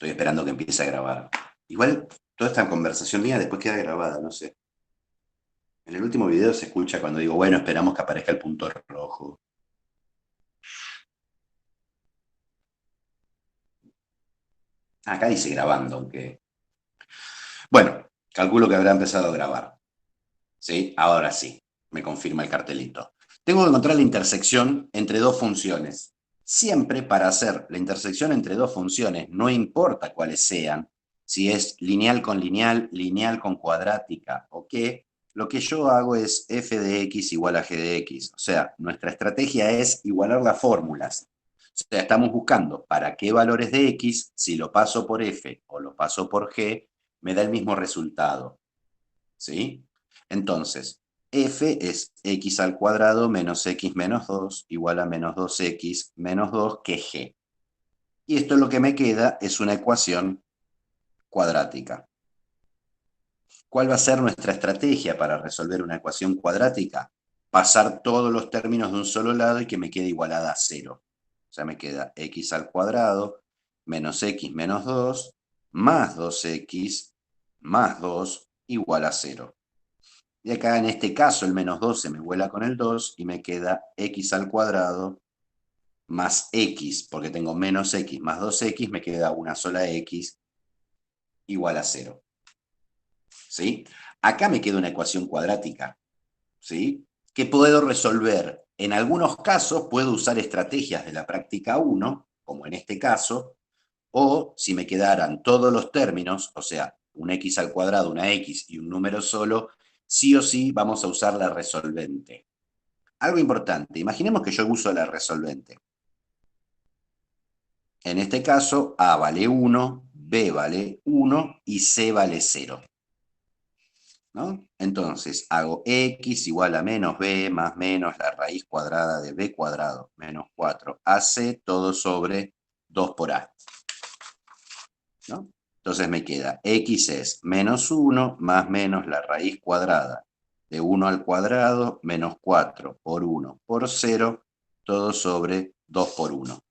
Estoy esperando que empiece a grabar. Igual, toda esta conversación mía después queda grabada, no sé. En el último video se escucha cuando digo, bueno, esperamos que aparezca el punto rojo. Acá dice grabando, aunque... Bueno, calculo que habrá empezado a grabar. ¿Sí? Ahora sí, me confirma el cartelito. Tengo que encontrar la intersección entre dos funciones. Siempre para hacer la intersección entre dos funciones, no importa cuáles sean, si es lineal con cuadrática o qué, lo que yo hago es f de x igual a g de x. O sea, nuestra estrategia es igualar las fórmulas. O sea, estamos buscando para qué valores de x, si lo paso por f o lo paso por g, me da el mismo resultado. ¿Sí? Entonces, f es x al cuadrado menos x menos 2 igual a menos 2x menos 2 que g. Y esto lo que me queda es una ecuación cuadrática. ¿Cuál va a ser nuestra estrategia para resolver una ecuación cuadrática? Pasar todos los términos de un solo lado y que me quede igualada a 0. O sea, me queda x al cuadrado menos x menos 2 más 2x más 2 igual a 0. Y acá en este caso el menos 2 se me vuela con el 2 y me queda x al cuadrado más x, porque tengo menos x más 2x, me queda una sola x igual a 0. ¿Sí? Acá me queda una ecuación cuadrática, ¿sí? Que puedo resolver. En algunos casos puedo usar estrategias de la práctica 1, como en este caso, o si me quedaran todos los términos, o sea, un x al cuadrado, una x y un número solo, sí o sí vamos a usar la resolvente. Algo importante, imaginemos que yo uso la resolvente. En este caso, A vale 1, B vale 1 y C vale 0. ¿No? Entonces, hago x igual a menos b más menos la raíz cuadrada de b cuadrado menos 4ac todo sobre 2 por a. ¿No? Entonces me queda x es menos 1 más menos la raíz cuadrada de 1 al cuadrado menos 4 por 1 por 0 todo sobre 2 por 1.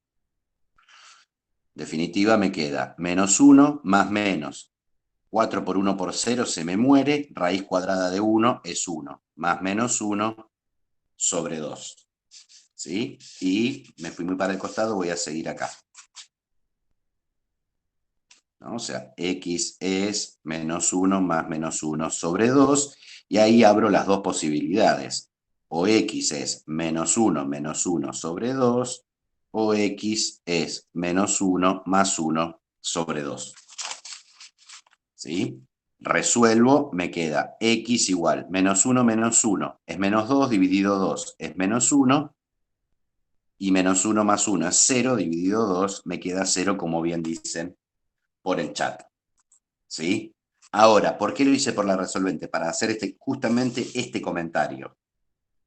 Definitiva me queda menos 1 más menos 4 por 1 por 0 se me muere, raíz cuadrada de 1 es 1, más menos 1 sobre 2. ¿Sí? Y me fui muy para el costado, voy a seguir acá. ¿No? O sea, x es menos 1 más menos 1 sobre 2, y ahí abro las dos posibilidades. O x es menos 1 menos 1 sobre 2, o x es menos 1 más 1 sobre 2. ¿Sí? Resuelvo, me queda x igual menos 1 es menos 2 dividido 2 es menos 1, y menos 1 más 1 es 0 dividido 2, me queda 0 como bien dicen por el chat. ¿Sí? Ahora, ¿por qué lo hice por la resolvente? Para hacer justamente este comentario.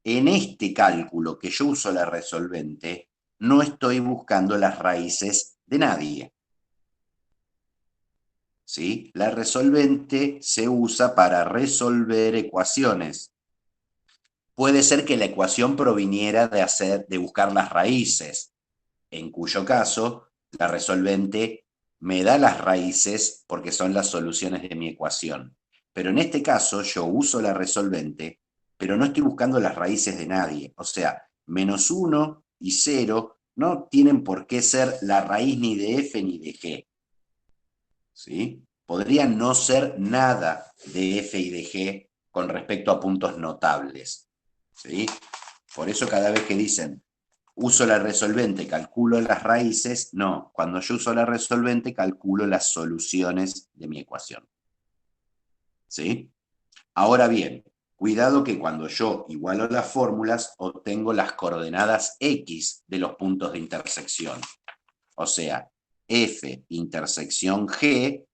En este cálculo que yo uso la resolvente, no estoy buscando las raíces de nadie. ¿Sí? La resolvente se usa para resolver ecuaciones. Puede ser que la ecuación proviniera de buscar las raíces, en cuyo caso la resolvente me da las raíces porque son las soluciones de mi ecuación. Pero en este caso yo uso la resolvente, pero no estoy buscando las raíces de nadie. O sea, menos 1 y 0 no tienen por qué ser la raíz ni de f ni de g. ¿Sí? Podría no ser nada de f y de g con respecto a puntos notables. ¿Sí? Por eso cada vez que dicen uso la resolvente, calculo las raíces, no, cuando yo uso la resolvente calculo las soluciones de mi ecuación. ¿Sí? Ahora bien, cuidado que cuando yo igualo las fórmulas obtengo las coordenadas x de los puntos de intersección. O sea, f intersección g,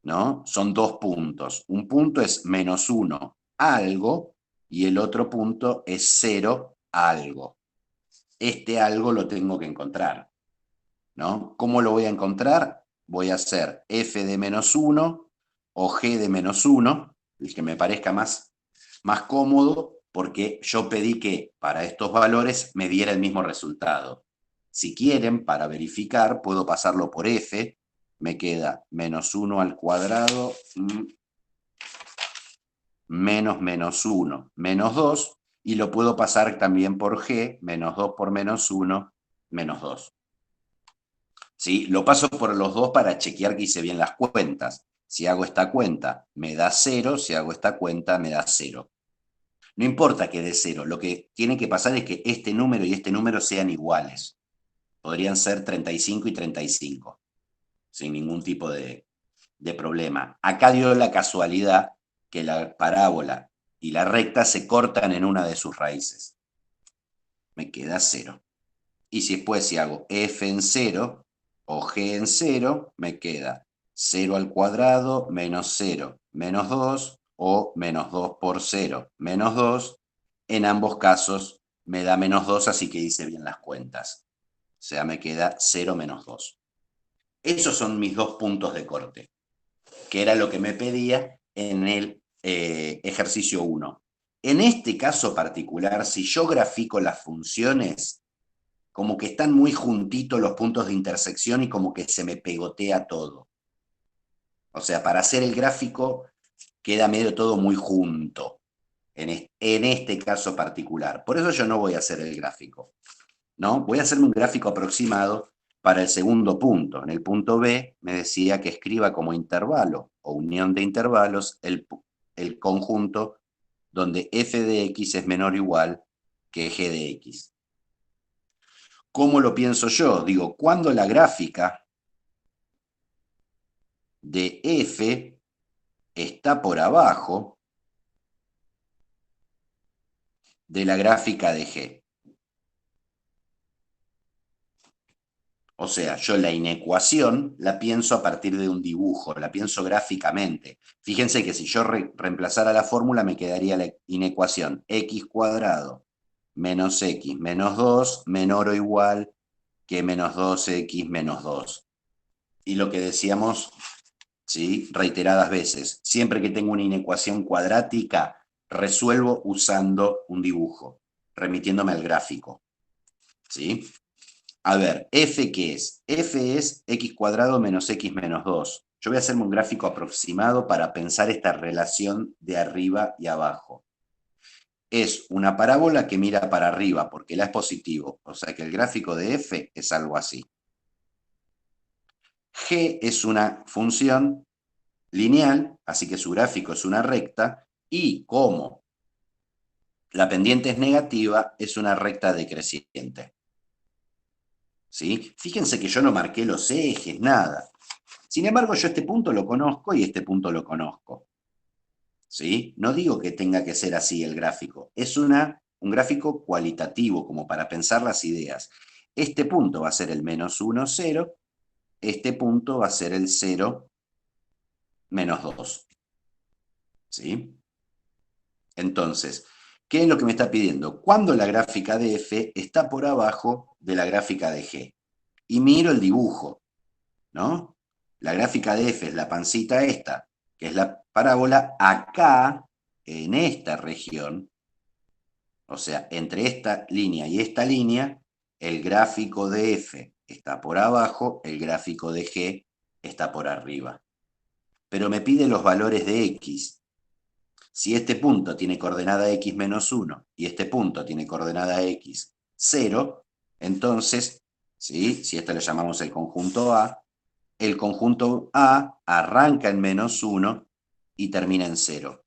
¿no? Son dos puntos. Un punto es menos 1 algo y el otro punto es 0 algo. Este algo lo tengo que encontrar, ¿no? ¿Cómo lo voy a encontrar? Voy a hacer f de menos 1 o g de menos 1, el que me parezca más cómodo, porque yo pedí que para estos valores me diera el mismo resultado. Si quieren, para verificar, puedo pasarlo por f, me queda menos 1 al cuadrado, menos menos 1, menos 2, y lo puedo pasar también por g, menos 2 por menos 1, menos 2. ¿Sí? Lo paso por los dos para chequear que hice bien las cuentas. Si hago esta cuenta, me da 0, si hago esta cuenta, me da 0. No importa que dé 0, lo que tiene que pasar es que este número y este número sean iguales. Podrían ser 35 y 35, sin ningún tipo de problema. Acá dio la casualidad que la parábola y la recta se cortan en una de sus raíces. Me queda 0. Y si después si hago f en 0 o g en 0, me queda 0 al cuadrado menos 0 menos 2 o menos 2 por 0 menos 2. En ambos casos me da menos 2, así que hice bien las cuentas. O sea, me queda 0 menos 2. Esos son mis dos puntos de corte, que era lo que me pedía en el ejercicio 1. En este caso particular, si yo grafico las funciones, como que están muy juntitos los puntos de intersección y como que se me pegotea todo. O sea, para hacer el gráfico queda medio todo muy junto, en este caso particular. Por eso yo no voy a hacer el gráfico, ¿no? Voy a hacerme un gráfico aproximado para el segundo punto. En el punto B me decía que escriba como intervalo o unión de intervalos el conjunto donde f de x es menor o igual que g de x. ¿Cómo lo pienso yo? Digo, cuando la gráfica de f está por abajo de la gráfica de g. O sea, yo la inecuación la pienso a partir de un dibujo, la pienso gráficamente. Fíjense que si yo reemplazara la fórmula me quedaría la inecuación x cuadrado menos x menos 2 menor o igual que menos 2x menos 2. Y lo que decíamos, ¿sí?, reiteradas veces, siempre que tengo una inecuación cuadrática, resuelvo usando un dibujo, remitiéndome al gráfico. ¿Sí? A ver, ¿f qué es? F es x cuadrado menos x menos 2. Yo voy a hacerme un gráfico aproximado para pensar esta relación de arriba y abajo. Es una parábola que mira para arriba porque la es positivo, o sea que el gráfico de f es algo así. G es una función lineal, así que su gráfico es una recta, y como la pendiente es negativa, es una recta decreciente. ¿Sí? Fíjense que yo no marqué los ejes, nada. Sin embargo, yo este punto lo conozco y este punto lo conozco. ¿Sí? No digo que tenga que ser así el gráfico. Es un gráfico cualitativo, como para pensar las ideas. Este punto va a ser el menos 1, 0. Este punto va a ser el 0, menos 2. ¿Sí? Entonces, ¿qué es lo que me está pidiendo? Cuando la gráfica de f está por abajo de la gráfica de g. Y miro el dibujo, ¿no? La gráfica de f es la pancita esta, que es la parábola. Acá, en esta región, o sea, entre esta línea y esta línea, el gráfico de f está por abajo, el gráfico de g está por arriba. Pero me pide los valores de x. Si este punto tiene coordenada x menos 1 y este punto tiene coordenada x 0, entonces, ¿sí?, si esto le llamamos el conjunto A arranca en menos 1 y termina en 0.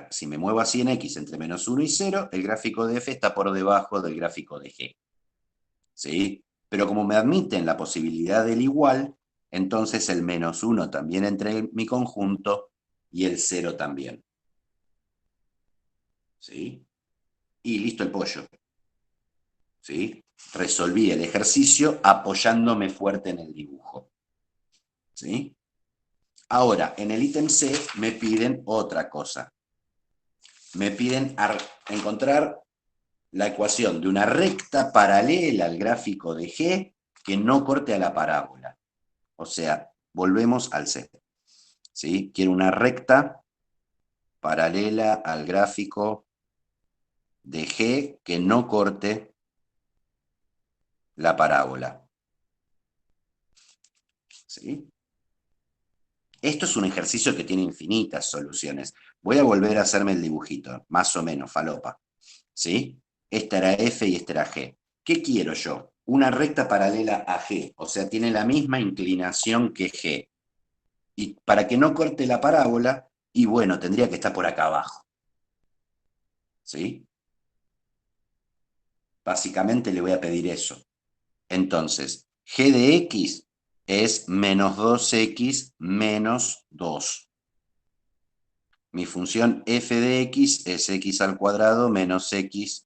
Si me muevo así en x entre menos 1 y 0, el gráfico de f está por debajo del gráfico de g. ¿Sí? Pero como me admiten la posibilidad del igual, entonces el menos 1 también entra en mi conjunto y el 0 también. ¿Sí? Y listo el pollo. ¿Sí? Resolví el ejercicio apoyándome fuerte en el dibujo. ¿Sí? Ahora, en el ítem C me piden otra cosa. Me piden encontrar la ecuación de una recta paralela al gráfico de G que no corte a la parábola. O sea, volvemos al C. ¿Sí? Quiero una recta paralela al gráfico de G que no corte la parábola. ¿Sí? Esto es un ejercicio que tiene infinitas soluciones. Voy a volver a hacerme el dibujito, más o menos, falopa. ¿Sí? Esta era F y esta era G. ¿Qué quiero yo? Una recta paralela a G, o sea, tiene la misma inclinación que G. Y para que no corte la parábola, y bueno, tendría que estar por acá abajo. ¿Sí? Básicamente le voy a pedir eso. Entonces, G de X es menos 2X menos 2. Mi función f de X es X al cuadrado menos X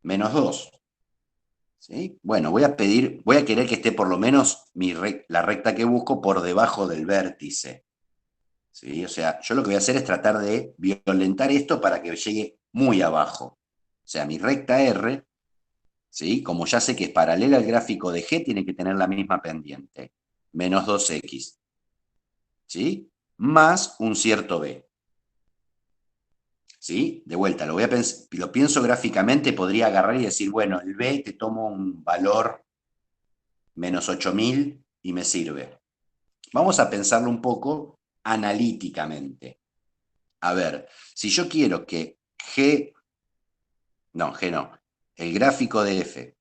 menos 2. ¿Sí? Bueno, voy a querer que esté por lo menos la recta que busco por debajo del vértice. ¿Sí? O sea, yo lo que voy a hacer es tratar de violentar esto para que llegue muy abajo. O sea, mi recta R, ¿sí? Como ya sé que es paralela al gráfico de G, tiene que tener la misma pendiente. Menos 2X. ¿Sí? Más un cierto B. ¿Sí? De vuelta, lo pienso gráficamente, podría agarrar y decir, bueno, el B te tomo un valor menos 8000 y me sirve. Vamos a pensarlo un poco analíticamente. A ver, si yo quiero que G no, el gráfico el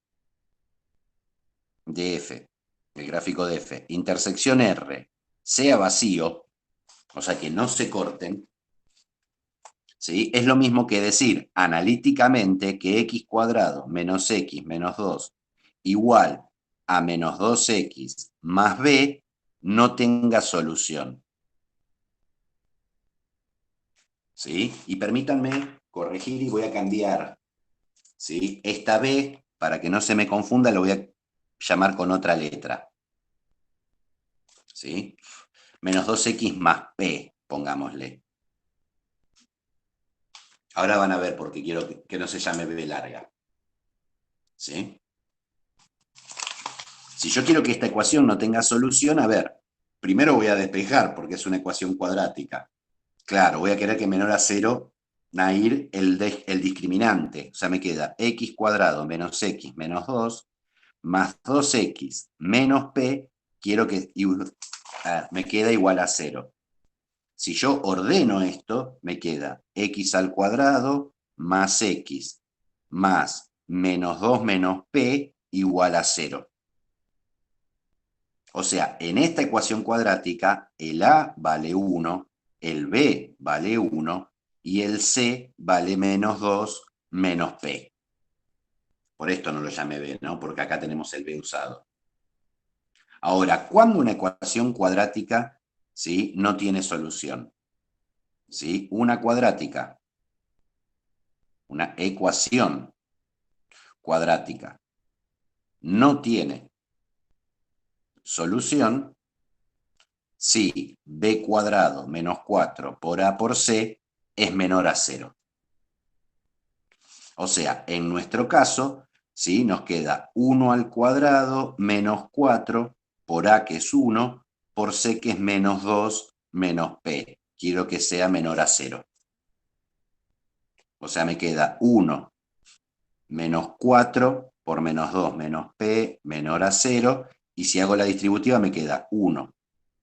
gráfico de F, intersección R, sea vacío, o sea que no se corten, ¿sí? Es lo mismo que decir analíticamente que x cuadrado menos x menos 2 igual a menos 2x más b no tenga solución. ¿Sí? Y permítanme corregir y voy a cambiar, ¿sí? Esta b, para que no se me confunda, lo voy a llamar con otra letra. ¿Sí? Menos 2x más p, pongámosle. Ahora van a ver porque quiero que no se llame b larga. ¿Sí? Si yo quiero que esta ecuación no tenga solución, a ver, primero voy a despejar porque es una ecuación cuadrática. Claro, voy a querer que menor a 0, Nair, el discriminante. O sea, me queda x cuadrado menos x menos 2 más 2x menos p, quiero que me queda igual a 0. Si yo ordeno esto, me queda x al cuadrado más x más menos 2 menos p igual a 0. O sea, en esta ecuación cuadrática, el a vale 1, el b vale 1 y el c vale menos 2 menos p. Por esto no lo llamé b, ¿no? Porque acá tenemos el b usado. Ahora, ¿cuándo una ecuación cuadrática, ¿sí?, no tiene solución? ¿Sí? Una cuadrática, una ecuación cuadrática, no tiene solución si b cuadrado menos 4 por a por c es menor a 0. O sea, en nuestro caso, ¿sí?, nos queda 1 al cuadrado menos 4 por a, que es 1, por c, que es menos 2 menos p. Quiero que sea menor a 0. O sea, me queda 1 menos 4 por menos 2 menos p menor a 0. Y si hago la distributiva me queda 1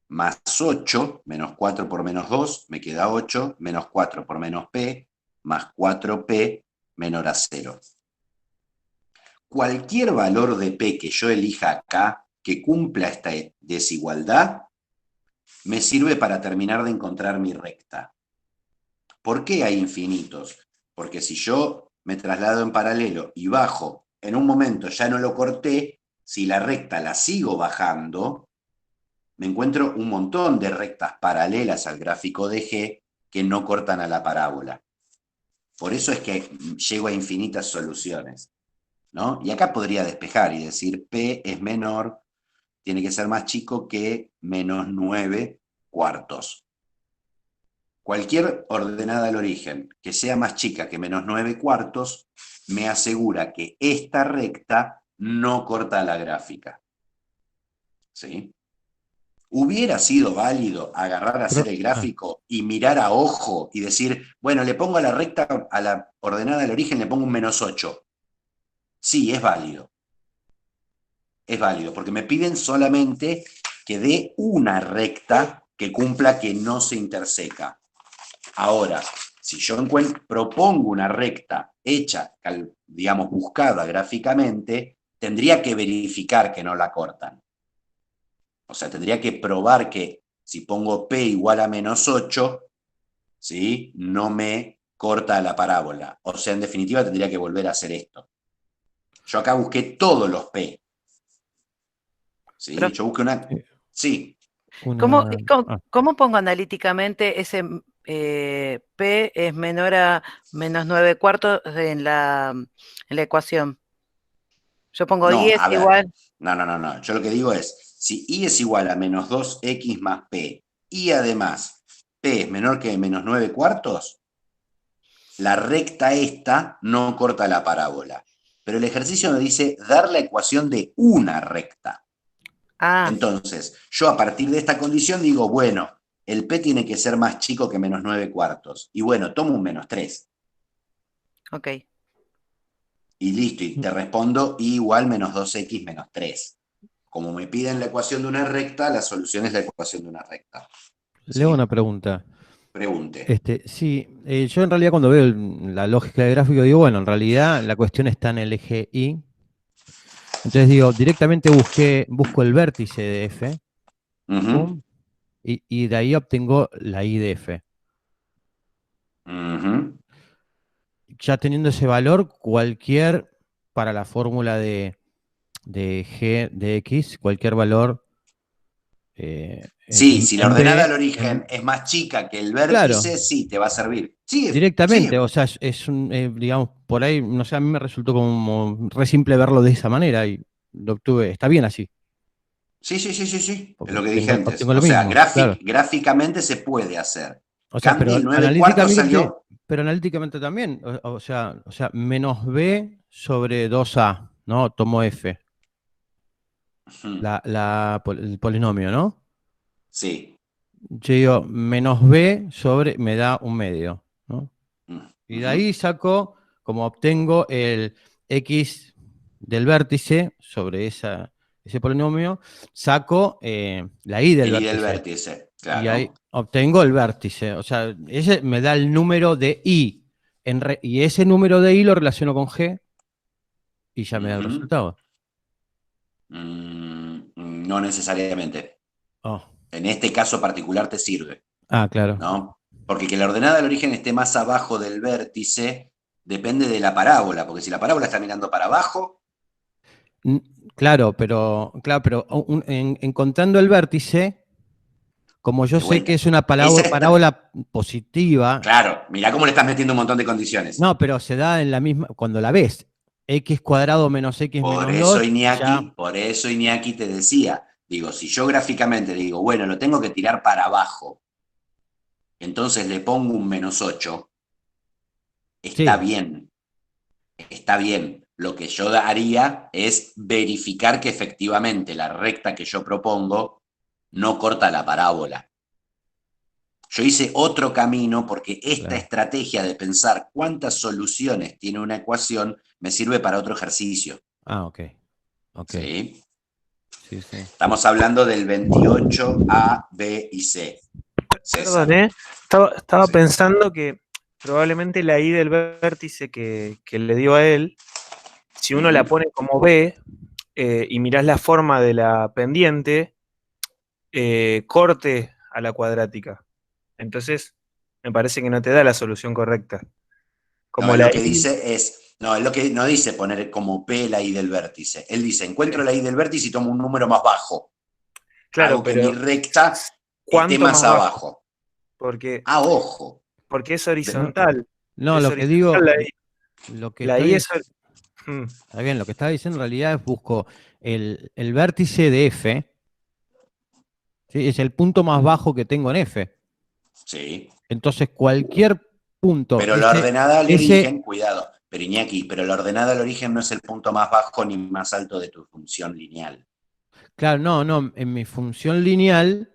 más 8, menos 4 por menos 2, me queda 8, menos 4 por menos p, más 4p menor a 0. Cualquier valor de p que yo elija acá, que cumpla esta desigualdad, me sirve para terminar de encontrar mi recta. ¿Por qué hay infinitos? Porque si yo me traslado en paralelo y bajo, en un momento ya no lo corté, si la recta la sigo bajando, me encuentro un montón de rectas paralelas al gráfico de G que no cortan a la parábola. Por eso es que llego a infinitas soluciones, ¿no? Y acá podría despejar y decir P es menor, tiene que ser más chico que menos 9 cuartos. Cualquier ordenada al origen que sea más chica que menos 9 cuartos me asegura que esta recta no corta la gráfica. ¿Sí? ¿Hubiera sido válido agarrar, hacer el gráfico y mirar a ojo y decir, bueno, le pongo a la recta, a la ordenada del origen, le pongo un menos 8? Sí, es válido. Es válido, porque me piden solamente que dé una recta que cumpla que no se interseca. Ahora, si yo propongo una recta hecha, digamos, buscada gráficamente, tendría que verificar que no la cortan. O sea, tendría que probar que si pongo P igual a -8, ¿sí? No me corta la parábola. O sea, en definitiva, tendría que volver a hacer esto. Yo acá busqué todos los P. ¿Sí? Pero, Yo busqué una... Sí. ¿cómo, Una... cómo, ah, cómo pongo analíticamente ese P es menor a -9/4 en la ecuación? Yo pongo No, I es a ver. igual. No. Yo lo que digo es, si I es igual a -2x más P, y además P es menor que -9/4, la recta esta no corta la parábola. Pero el ejercicio me dice dar la ecuación de una recta. Ah, Entonces, yo a partir de esta condición digo, bueno, el P tiene que ser más chico que -9/4. Y bueno, tomo un -3. ok. Y listo, y te respondo I igual -2x menos 3. Como me piden la ecuación de una recta, la solución es la ecuación de una recta. le hago una ¿Sí? pregunta. Pregunte. Sí, yo en realidad cuando veo la lógica del gráfico digo, bueno, en realidad la cuestión está en el eje Y. Entonces digo, directamente busco el vértice de F, Ujú, pum, y de ahí obtengo la Y de F. ujú. Ya teniendo ese valor, para la fórmula de G de X, cualquier valor Sí, si la en ordenada B, al origen es más chica que el claro, vértice, sí, te va a servir. Sí, directamente, sí, o sea, digamos, por ahí, no sé, a mí me resultó como re simple verlo de esa manera y lo obtuve, está bien así, sí, es porque lo que dije antes. obtengo lo O sea, mismo, claro. gráficamente se puede hacer. O sea, El 9/4 salió. pero analíticamente también, o sea, menos B sobre 2A, ¿no? Tomo F, Ujú, el polinomio, ¿no? sí. Yo digo, menos B sobre, me da un medio, ¿no? Y de Ujú. ahí saco, como obtengo el X del vértice sobre ese polinomio, saco la Y del El I del vértice. vértice, Y ahí claro. obtengo el vértice. O sea, ese me da el número de I. Y ese número de I lo relaciono con G y ya me da el Ujú. resultado. No necesariamente. Oh. En este caso particular te sirve, Ah, claro. ¿no? Porque que la ordenada del origen esté más abajo del vértice depende de la parábola, porque si la parábola está mirando para abajo, N- claro, pero encontrando el vértice, como yo de sé que vuelta. es una Esa parábola positiva, claro, mirá cómo le estás metiendo un montón de condiciones. no, pero se da en la misma, cuando la ves, x cuadrado menos x menos 2, ya, Por eso Iñaki te decía, digo, si yo gráficamente digo, bueno, lo tengo que tirar para abajo, entonces le pongo un -8, está sí, bien, está bien. Lo que yo haría es verificar que efectivamente la recta que yo propongo no corta la parábola. Yo hice otro camino porque esta claro. estrategia de pensar cuántas soluciones tiene una ecuación me sirve para otro ejercicio. Ah, ok, ok, ¿Sí? sí, sí. Estamos hablando del 28 A, B y C. Perdón, César. Estaba Sí. pensando que probablemente la I del vértice que le dio a él, si uno la Ujú. pone como B y mirás la forma de la pendiente, corte a la cuadrática. Entonces, me parece que no te da la solución correcta. No, Como él la lo que I, dice es, no, él lo que no dice poner como P la I del vértice. Él dice, encuentro sí, la I del vértice y tomo un número más bajo. claro, Hago que mi pero recta esté ¿cuánto más más bajo? abajo. Porque, Ah, ojo. porque es No, horizontal. no, Es lo que horizontal digo, la I. lo que La I estoy, es. Mm, está bien, lo que estaba diciendo en realidad es busco el vértice de F, ¿sí? Es el punto más bajo que tengo en F. Sí. Entonces, cualquier punto, Pero la ordenada al ese, origen, cuidado, pero Iñaki, pero la ordenada al origen no es el punto más bajo ni más alto de tu función lineal. claro, no, en mi función lineal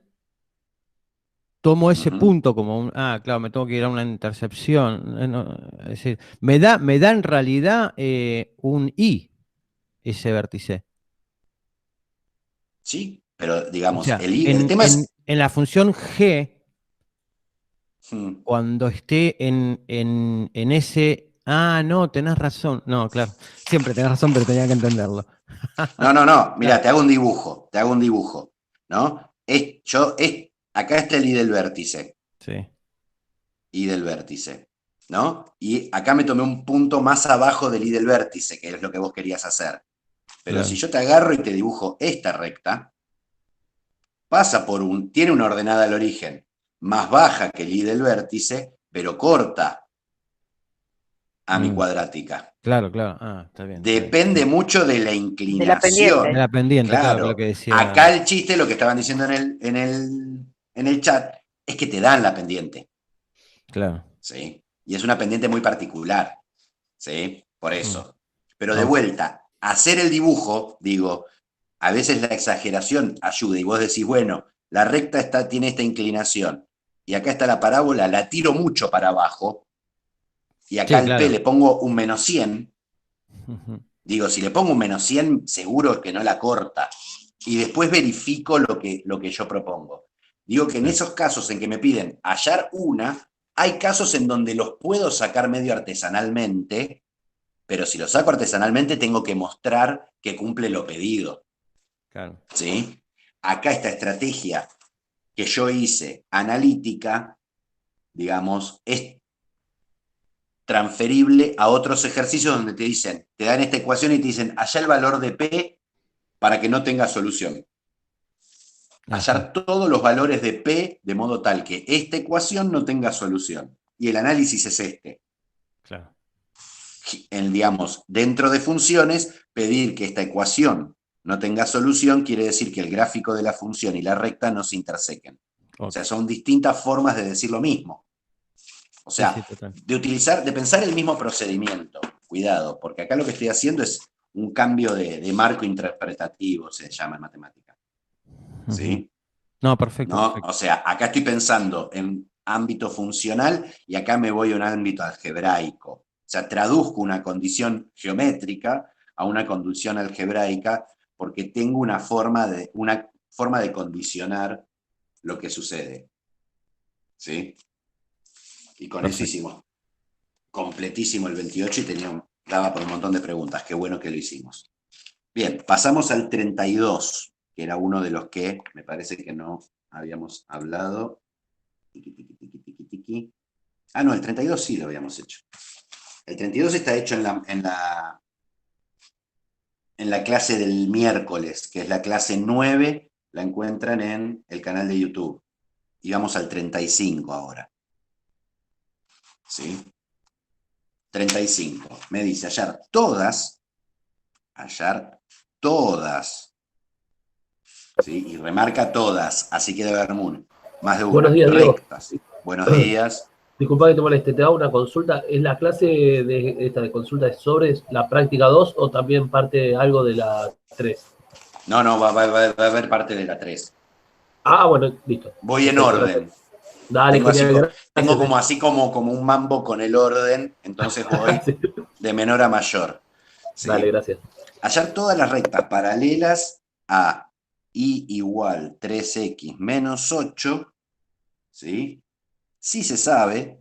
tomo ese Ujú. punto como claro, me tengo que ir a una intercepción. Es decir, me da en realidad un I, ese vértice. Sí, pero O digamos, sea, el tema es. en la función G, Hmm. cuando esté en ese... Ah, no, tenés razón. No, claro. Siempre tenés razón, pero tenía que entenderlo. No, Claro, mira, te hago un dibujo, ¿no? Acá está el I del vértice, sí, ¿no? Y acá me tomé un punto más abajo del I del vértice, que es lo que vos querías hacer. Pero si claro. yo te agarro y te dibujo esta recta, tiene una ordenada al origen más baja que el I del vértice, pero corta a mi Mm, cuadrática. claro, claro. Ah, está bien, está bien. Depende mucho de la De la pendiente. De inclinación. la pendiente, claro, que es lo Claro. que decía. Acá el chiste, lo que estaban diciendo en el chat, es que te dan la pendiente. Claro. ¿Sí? Y es una pendiente muy particular. ¿Sí? Por Mm, eso. Pero de ok. vuelta, hacer el dibujo, digo, a veces la exageración ayuda y vos decís, bueno, la recta tiene esta inclinación y acá está la parábola, la tiro mucho para abajo y acá Sí, al P claro. le pongo un -100. Ujú. Digo, si le pongo un -100, seguro que no la corta. Y después verifico lo que yo propongo. Digo que en Sí, esos casos en que me piden hallar una, hay casos en donde los puedo sacar medio artesanalmente, pero si los saco artesanalmente tengo que mostrar que cumple lo pedido. claro. ¿Sí? Acá esta estrategia que yo hice analítica, digamos, es transferible a otros ejercicios donde te dan esta ecuación y te dicen, allá el valor de P para que no tenga solución. Ajá, Hallar todos los valores de P de modo tal que esta ecuación no tenga solución. Y el análisis es este. claro. Digamos, dentro de funciones, pedir que esta ecuación no tenga solución quiere decir que el gráfico de la función y la recta no se intersequen. O Ok. sea, son distintas formas de decir lo mismo. O Sí, sí, sea, total. de pensar el mismo procedimiento. Cuidado, porque acá lo que estoy haciendo es un cambio de marco interpretativo, se llama en matemática. Ujú. ¿Sí? No, perfecto, ¿No? perfecto. O sea, acá estoy pensando en ámbito funcional y acá me voy a un ámbito algebraico. O sea, traduzco una condición geométrica a una condición algebraica porque tengo una forma de condicionar lo que sucede. ¿Sí? Y con eso Perfecto. hicimos completísimo el 28 y daba por un montón de preguntas. Qué bueno que lo hicimos. Bien, pasamos al 32, que era uno de los que me parece que no habíamos hablado. Tiki, tiki, tiki, tiki, tiki. Ah, no, el 32 sí lo habíamos hecho. El 32 está hecho en la clase del miércoles, que es la clase 9, la encuentran en el canal de YouTube. Y vamos al 35 ahora. ¿Sí? 35. Me dice hallar todas, ¿sí? Y remarca todas, así que debe haber más de Buenos una, días, Diego. rectas. Buenos días. Disculpa que te moleste, te hago una consulta. ¿Es la clase de consulta de sobres la práctica 2 o también parte algo de la 3? No, no, va a haber parte de la 3. Ah, bueno, listo. Voy en Perfecto, gracias. orden. Dale, Tengo así, genial, tengo gracias. como así como un mambo con el orden, entonces voy Sí. de menor a mayor. Dale, ¿Sí? gracias. Hallar todas las rectas paralelas a y igual 3x menos 8, ¿sí? Si se sabe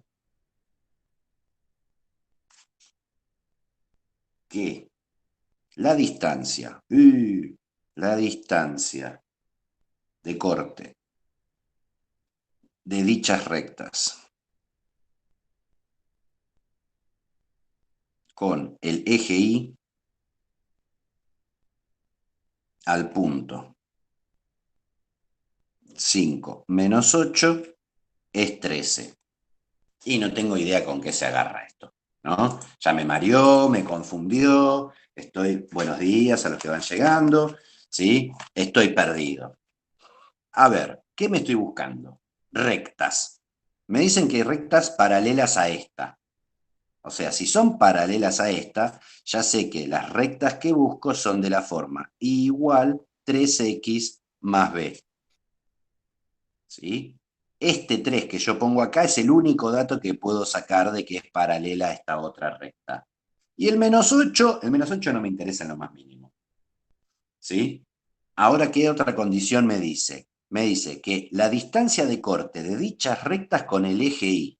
que la distancia, la distancia de corte de dichas rectas con el eje Y al punto 5 menos 8 es 13. Y no tengo idea con qué se agarra esto, ¿no? Ya me mareó, me confundió, buenos días a los que van llegando, ¿sí? Estoy perdido. A ver, ¿qué me estoy buscando? Rectas. Me dicen que hay rectas paralelas a esta. O sea, si son paralelas a esta, ya sé que las rectas que busco son de la forma y igual 3x más b. ¿Sí? Este 3 que yo pongo acá es el único dato que puedo sacar de que es paralela a esta otra recta. Y el -8 no me interesa en lo más mínimo. ¿Sí? Ahora, ¿qué otra condición me dice? me dice que la distancia de corte de dichas rectas con el eje Y.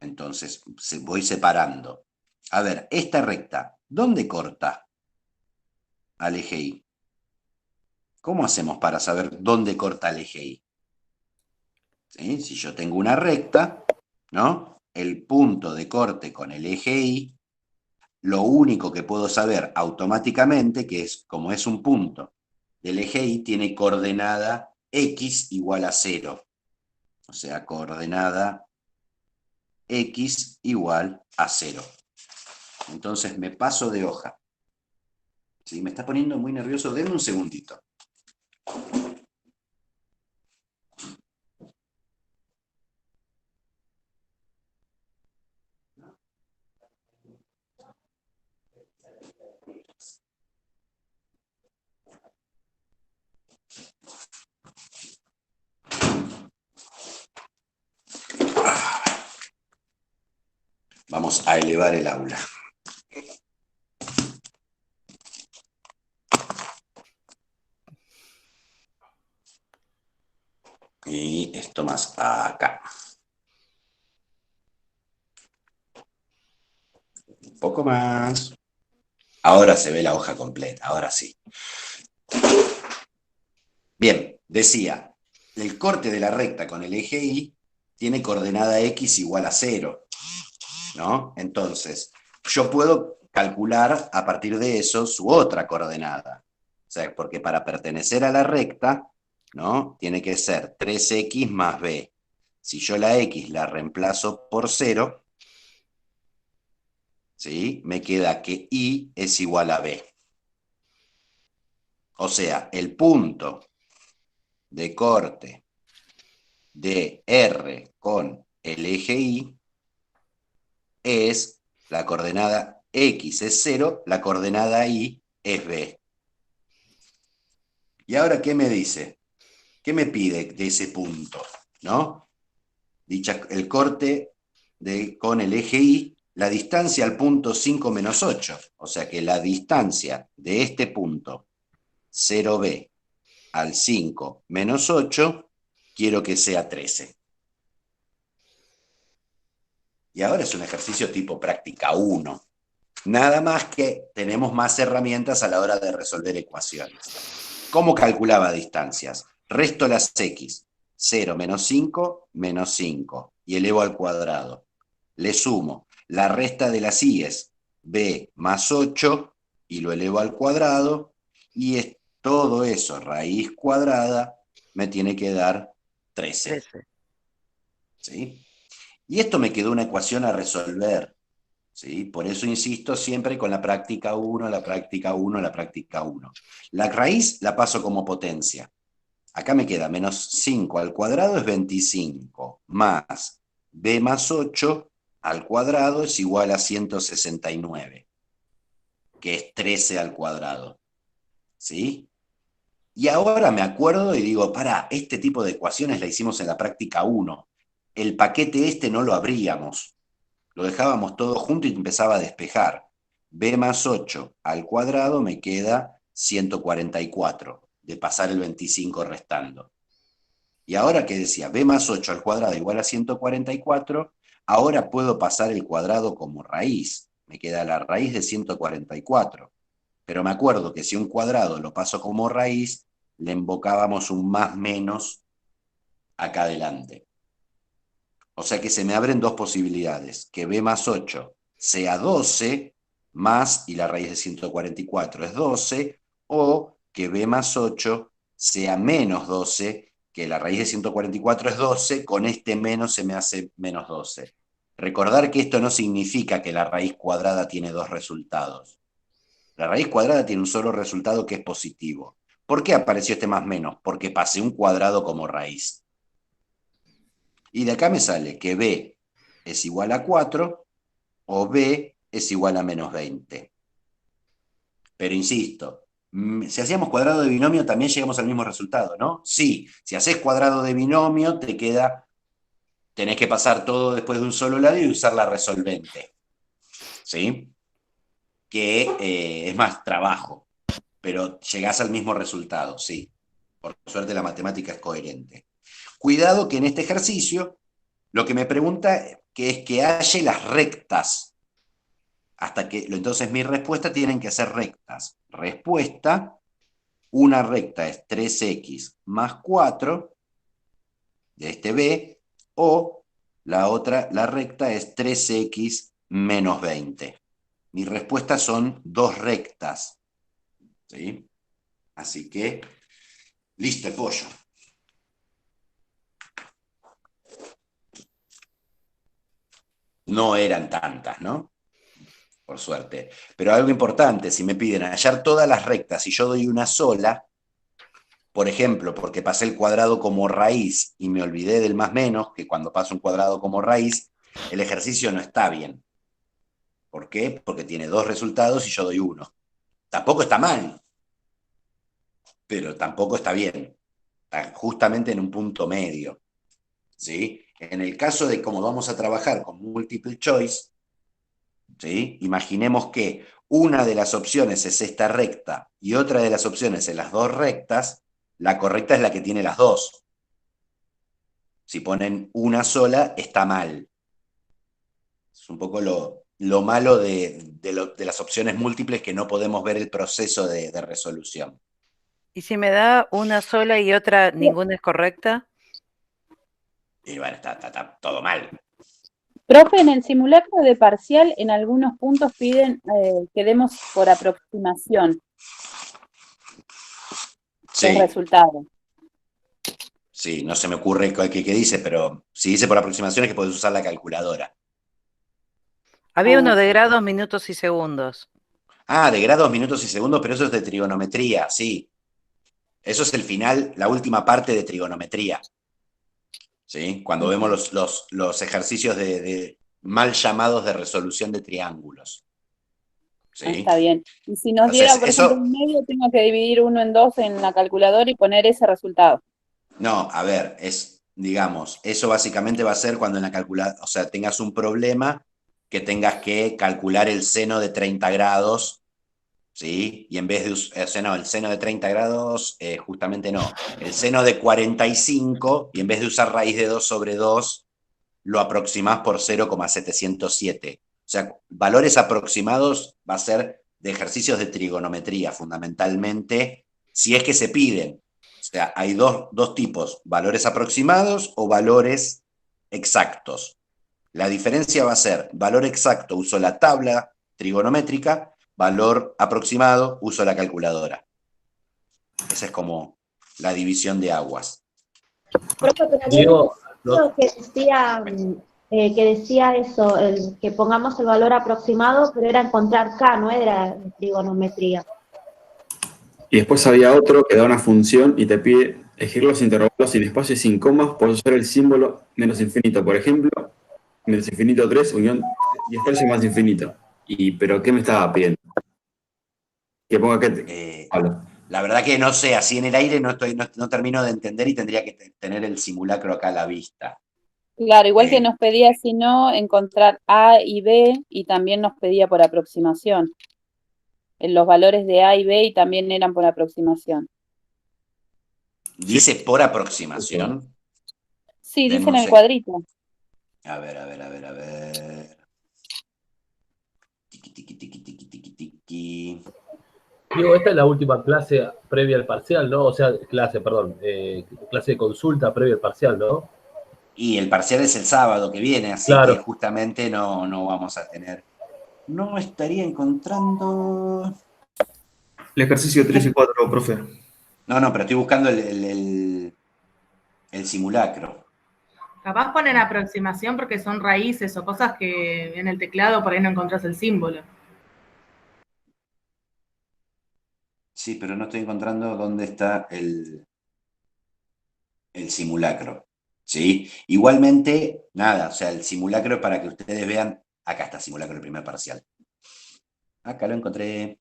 Entonces, voy separando. A ver, esta recta, ¿dónde corta al eje Y? ¿Cómo hacemos para saber dónde corta el eje Y? ¿Sí? Si yo tengo una recta, ¿no? El punto de corte con el eje Y, lo único que puedo saber automáticamente, que es como es un punto del eje Y, tiene coordenada X igual a 0. O sea, coordenada X igual a 0. Entonces me paso de hoja. ¿Sí? Me está poniendo muy nervioso. Denme un segundito. Vamos a elevar el aula. Y esto más acá. Un poco más. Ahora se ve la hoja completa, ahora sí. Bien, decía, el corte de la recta con el eje Y tiene coordenada X igual a 0, ¿no? Entonces, yo puedo calcular a partir de eso su otra coordenada. O sea, porque para pertenecer a la recta, ¿no? Tiene que ser 3X más B. Si yo la X la reemplazo por 0, ¿sí? Me queda que Y es igual a B. O sea, el punto de corte de R con el eje Y es la coordenada X es 0, la coordenada Y es B. ¿Y ahora qué me dice? ¿Qué me pide de ese punto? ¿No? El corte con el eje Y, la distancia al punto 5 menos 8. O sea que la distancia de este punto 0B al 5 menos 8, quiero que sea 13. Y ahora es un ejercicio tipo práctica 1. Nada más que tenemos más herramientas a la hora de resolver ecuaciones. ¿Cómo calculaba distancias? Resto las X. 0 menos 5, menos 5. Y elevo al cuadrado. Le sumo. La resta de las Y es B más 8 y lo elevo al cuadrado. Y es todo eso, raíz cuadrada, me tiene que dar 13. 13. ¿Sí? Y esto me quedó una ecuación a resolver. ¿Sí? Por eso insisto siempre con la práctica 1, la práctica 1, la práctica 1. La raíz la paso como potencia. Acá me queda menos 5 al cuadrado es 25, más b más 8 al cuadrado es igual a 169, que es 13 al cuadrado. ¿Sí? Y ahora me acuerdo y digo, pará, este tipo de ecuaciones la hicimos en la práctica 1. El paquete este no lo abríamos. Lo dejábamos todo junto y empezaba a despejar. B más 8 al cuadrado me queda 144, de pasar el 25 restando. Y ahora que decía B más 8 al cuadrado igual a 144, ahora puedo pasar el cuadrado como raíz. Me queda la raíz de 144. Pero me acuerdo que si un cuadrado lo paso como raíz, le invocábamos un más menos acá adelante. O sea que se me abren dos posibilidades, que b más 8 sea 12, más, y la raíz de 144 es 12, o que b más 8 sea menos 12, que la raíz de 144 es 12, con este menos se me hace menos 12. Recordar que esto no significa que la raíz cuadrada tiene dos resultados. La raíz cuadrada tiene un solo resultado que es positivo. ¿Por qué apareció este más menos? Porque pasé un cuadrado como raíz. Y de acá me sale que b es igual a 4 o b es igual a menos 20. Pero insisto, si hacíamos cuadrado de binomio también llegamos al mismo resultado, ¿no? Sí, si haces cuadrado de binomio te queda, tenés que pasar todo después de un solo lado y usar la resolvente, ¿sí? Que es más trabajo, pero llegás al mismo resultado, sí. Por suerte la matemática es coherente. Cuidado que en este ejercicio lo que me pregunta que es que halle las rectas. Entonces mis respuestas tienen que ser rectas. Respuesta, una recta es 3x más 4 de este b, o la recta es 3x menos 20. Mis respuestas son dos rectas. ¿Sí? Así que, listo el pollo. No eran tantas, ¿no? Por suerte. Pero algo importante, si me piden hallar todas las rectas y yo doy una sola, por ejemplo, porque pasé el cuadrado como raíz y me olvidé del más menos, que cuando paso un cuadrado como raíz, el ejercicio no está bien. ¿Por qué? Porque tiene dos resultados y yo doy uno. Tampoco está mal, pero tampoco está bien. Está justamente en un punto medio. ¿Sí? En el caso de cómo vamos a trabajar con multiple choice, ¿sí? Imaginemos que una de las opciones es esta recta y otra de las opciones es las dos rectas, la correcta es la que tiene las dos. Si ponen una sola, está mal. Es un poco lo malo de las opciones múltiples, que no podemos ver el proceso de resolución. ¿Y si me da una sola y otra ninguna es correcta? Y bueno, está todo mal. Profe, en el simulacro de parcial, en algunos puntos piden que demos por aproximación Sí, los resultados. sí, no se me ocurre qué dice, pero si dice por aproximación es que podés usar la calculadora. Había Ah. uno de grados, minutos y segundos. Ah, de grados, minutos y segundos, pero eso es de trigonometría, sí. Eso es el final, la última parte de trigonometría. ¿Sí? Cuando vemos los ejercicios de mal llamados de resolución de triángulos. ¿Sí? Está bien. Y si nos Entonces, diera, por ejemplo, un medio, tengo que dividir 1 en 2 en la calculadora y poner ese resultado. No, a ver, digamos, eso básicamente va a ser cuando en la calculadora, o sea, tengas un problema que tengas que calcular el seno de 30 grados, ¿sí? Y en vez de, el seno de 30 grados, justamente no, el seno de 45, y en vez de usar raíz de 2 sobre 2, lo aproximás por 0,707. O sea, valores aproximados va a ser de ejercicios de trigonometría, fundamentalmente, si es que se piden. O sea, hay dos tipos, valores aproximados o valores exactos. La diferencia va a ser, valor exacto, uso la tabla trigonométrica, valor aproximado, uso la calculadora. Esa es como la división de aguas. Profe, pero había Diego, un que decía eso, que pongamos el valor aproximado, pero era encontrar K, no era trigonometría. Y después había otro que da una función y te pide elegir los intervalos sin espacios y sin comas por usar el símbolo menos infinito. Por ejemplo, menos infinito 3, unión 10 tercios más infinito. ¿Pero qué me estaba pidiendo? Que ponga que... La verdad que no sé, así en el aire no termino de entender y tendría que tener el simulacro acá a la vista. Claro, igual que nos pedía, si no, encontrar A y B, y también nos pedía por aproximación. Los valores de A y B y también eran por aproximación. ¿Dice por aproximación? Sí, dice en el cuadrito. A ver. Tiki, tiki, tiki, tiki, tiki, tiki. Diego, esta es la última clase previa al parcial, ¿no? O sea, clase de consulta previa al parcial, ¿no? Y el parcial es el sábado que viene, así Claro. que justamente no vamos a tener. No estaría encontrando. El ejercicio 3 y 4, profe. No, pero estoy buscando el simulacro. Capaz ponen aproximación porque son raíces o cosas que en el teclado por ahí no encontrás el símbolo. Sí, pero no estoy encontrando dónde está el simulacro. ¿Sí? Igualmente, nada, o sea, el simulacro es para que ustedes vean. Acá está el simulacro del primer parcial. Acá lo encontré.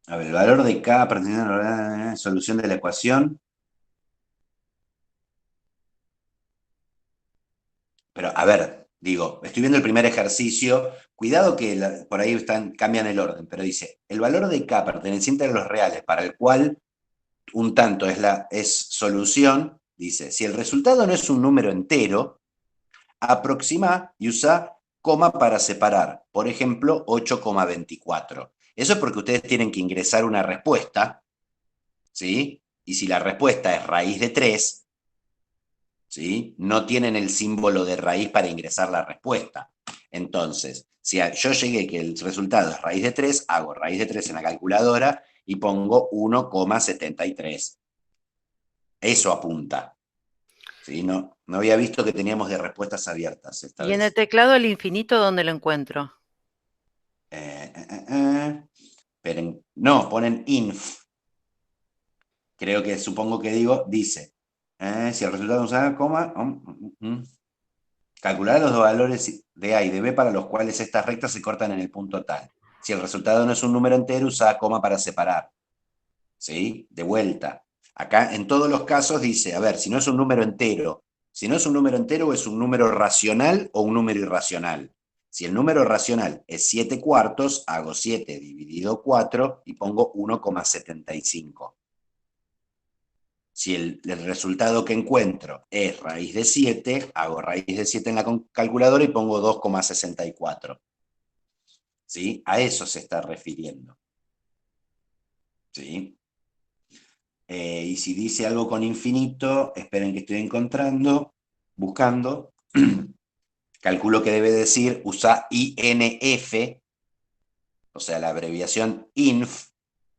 A ver, el valor de K perteneciente a la solución de la ecuación. ver, digo, estoy viendo el primer ejercicio, cuidado que por ahí cambian el orden, pero dice, el valor de K perteneciente a los reales para el cual un tanto es solución, dice, si el resultado no es un número entero, aproxima y usa coma para separar, por ejemplo, 8,24. Eso es porque ustedes tienen que ingresar una respuesta, ¿sí? Y si la respuesta es raíz de 3, ¿sí? No tienen el símbolo de raíz para ingresar la respuesta. Entonces, si yo llegué que el resultado es raíz de 3, hago raíz de 3 en la calculadora y pongo 1,73. Eso apunta. ¿Sí? No había visto que teníamos de respuestas abiertas esta Y en vez. el teclado el infinito, ¿dónde lo encuentro? Esperen, no, ponen inf. Creo que, supongo que dice, si el resultado usa coma, calcular los dos valores de A y de B para los cuales estas rectas se cortan en el punto tal. Si el resultado no es un número entero, usa coma para separar. ¿Sí? De vuelta. Acá, en todos los casos, dice, a ver, si no es un número entero, es un número racional o un número irracional. Si el número racional es 7/4, hago 7 dividido 4 y pongo 1,75. Si el resultado que encuentro es raíz de 7, hago raíz de 7 en la calculadora y pongo 2,64. ¿Sí? A eso se está refiriendo. ¿Sí? Y si dice algo con infinito, esperen que estoy buscando. Calculo que debe decir, usa INF, o sea, la abreviación INF,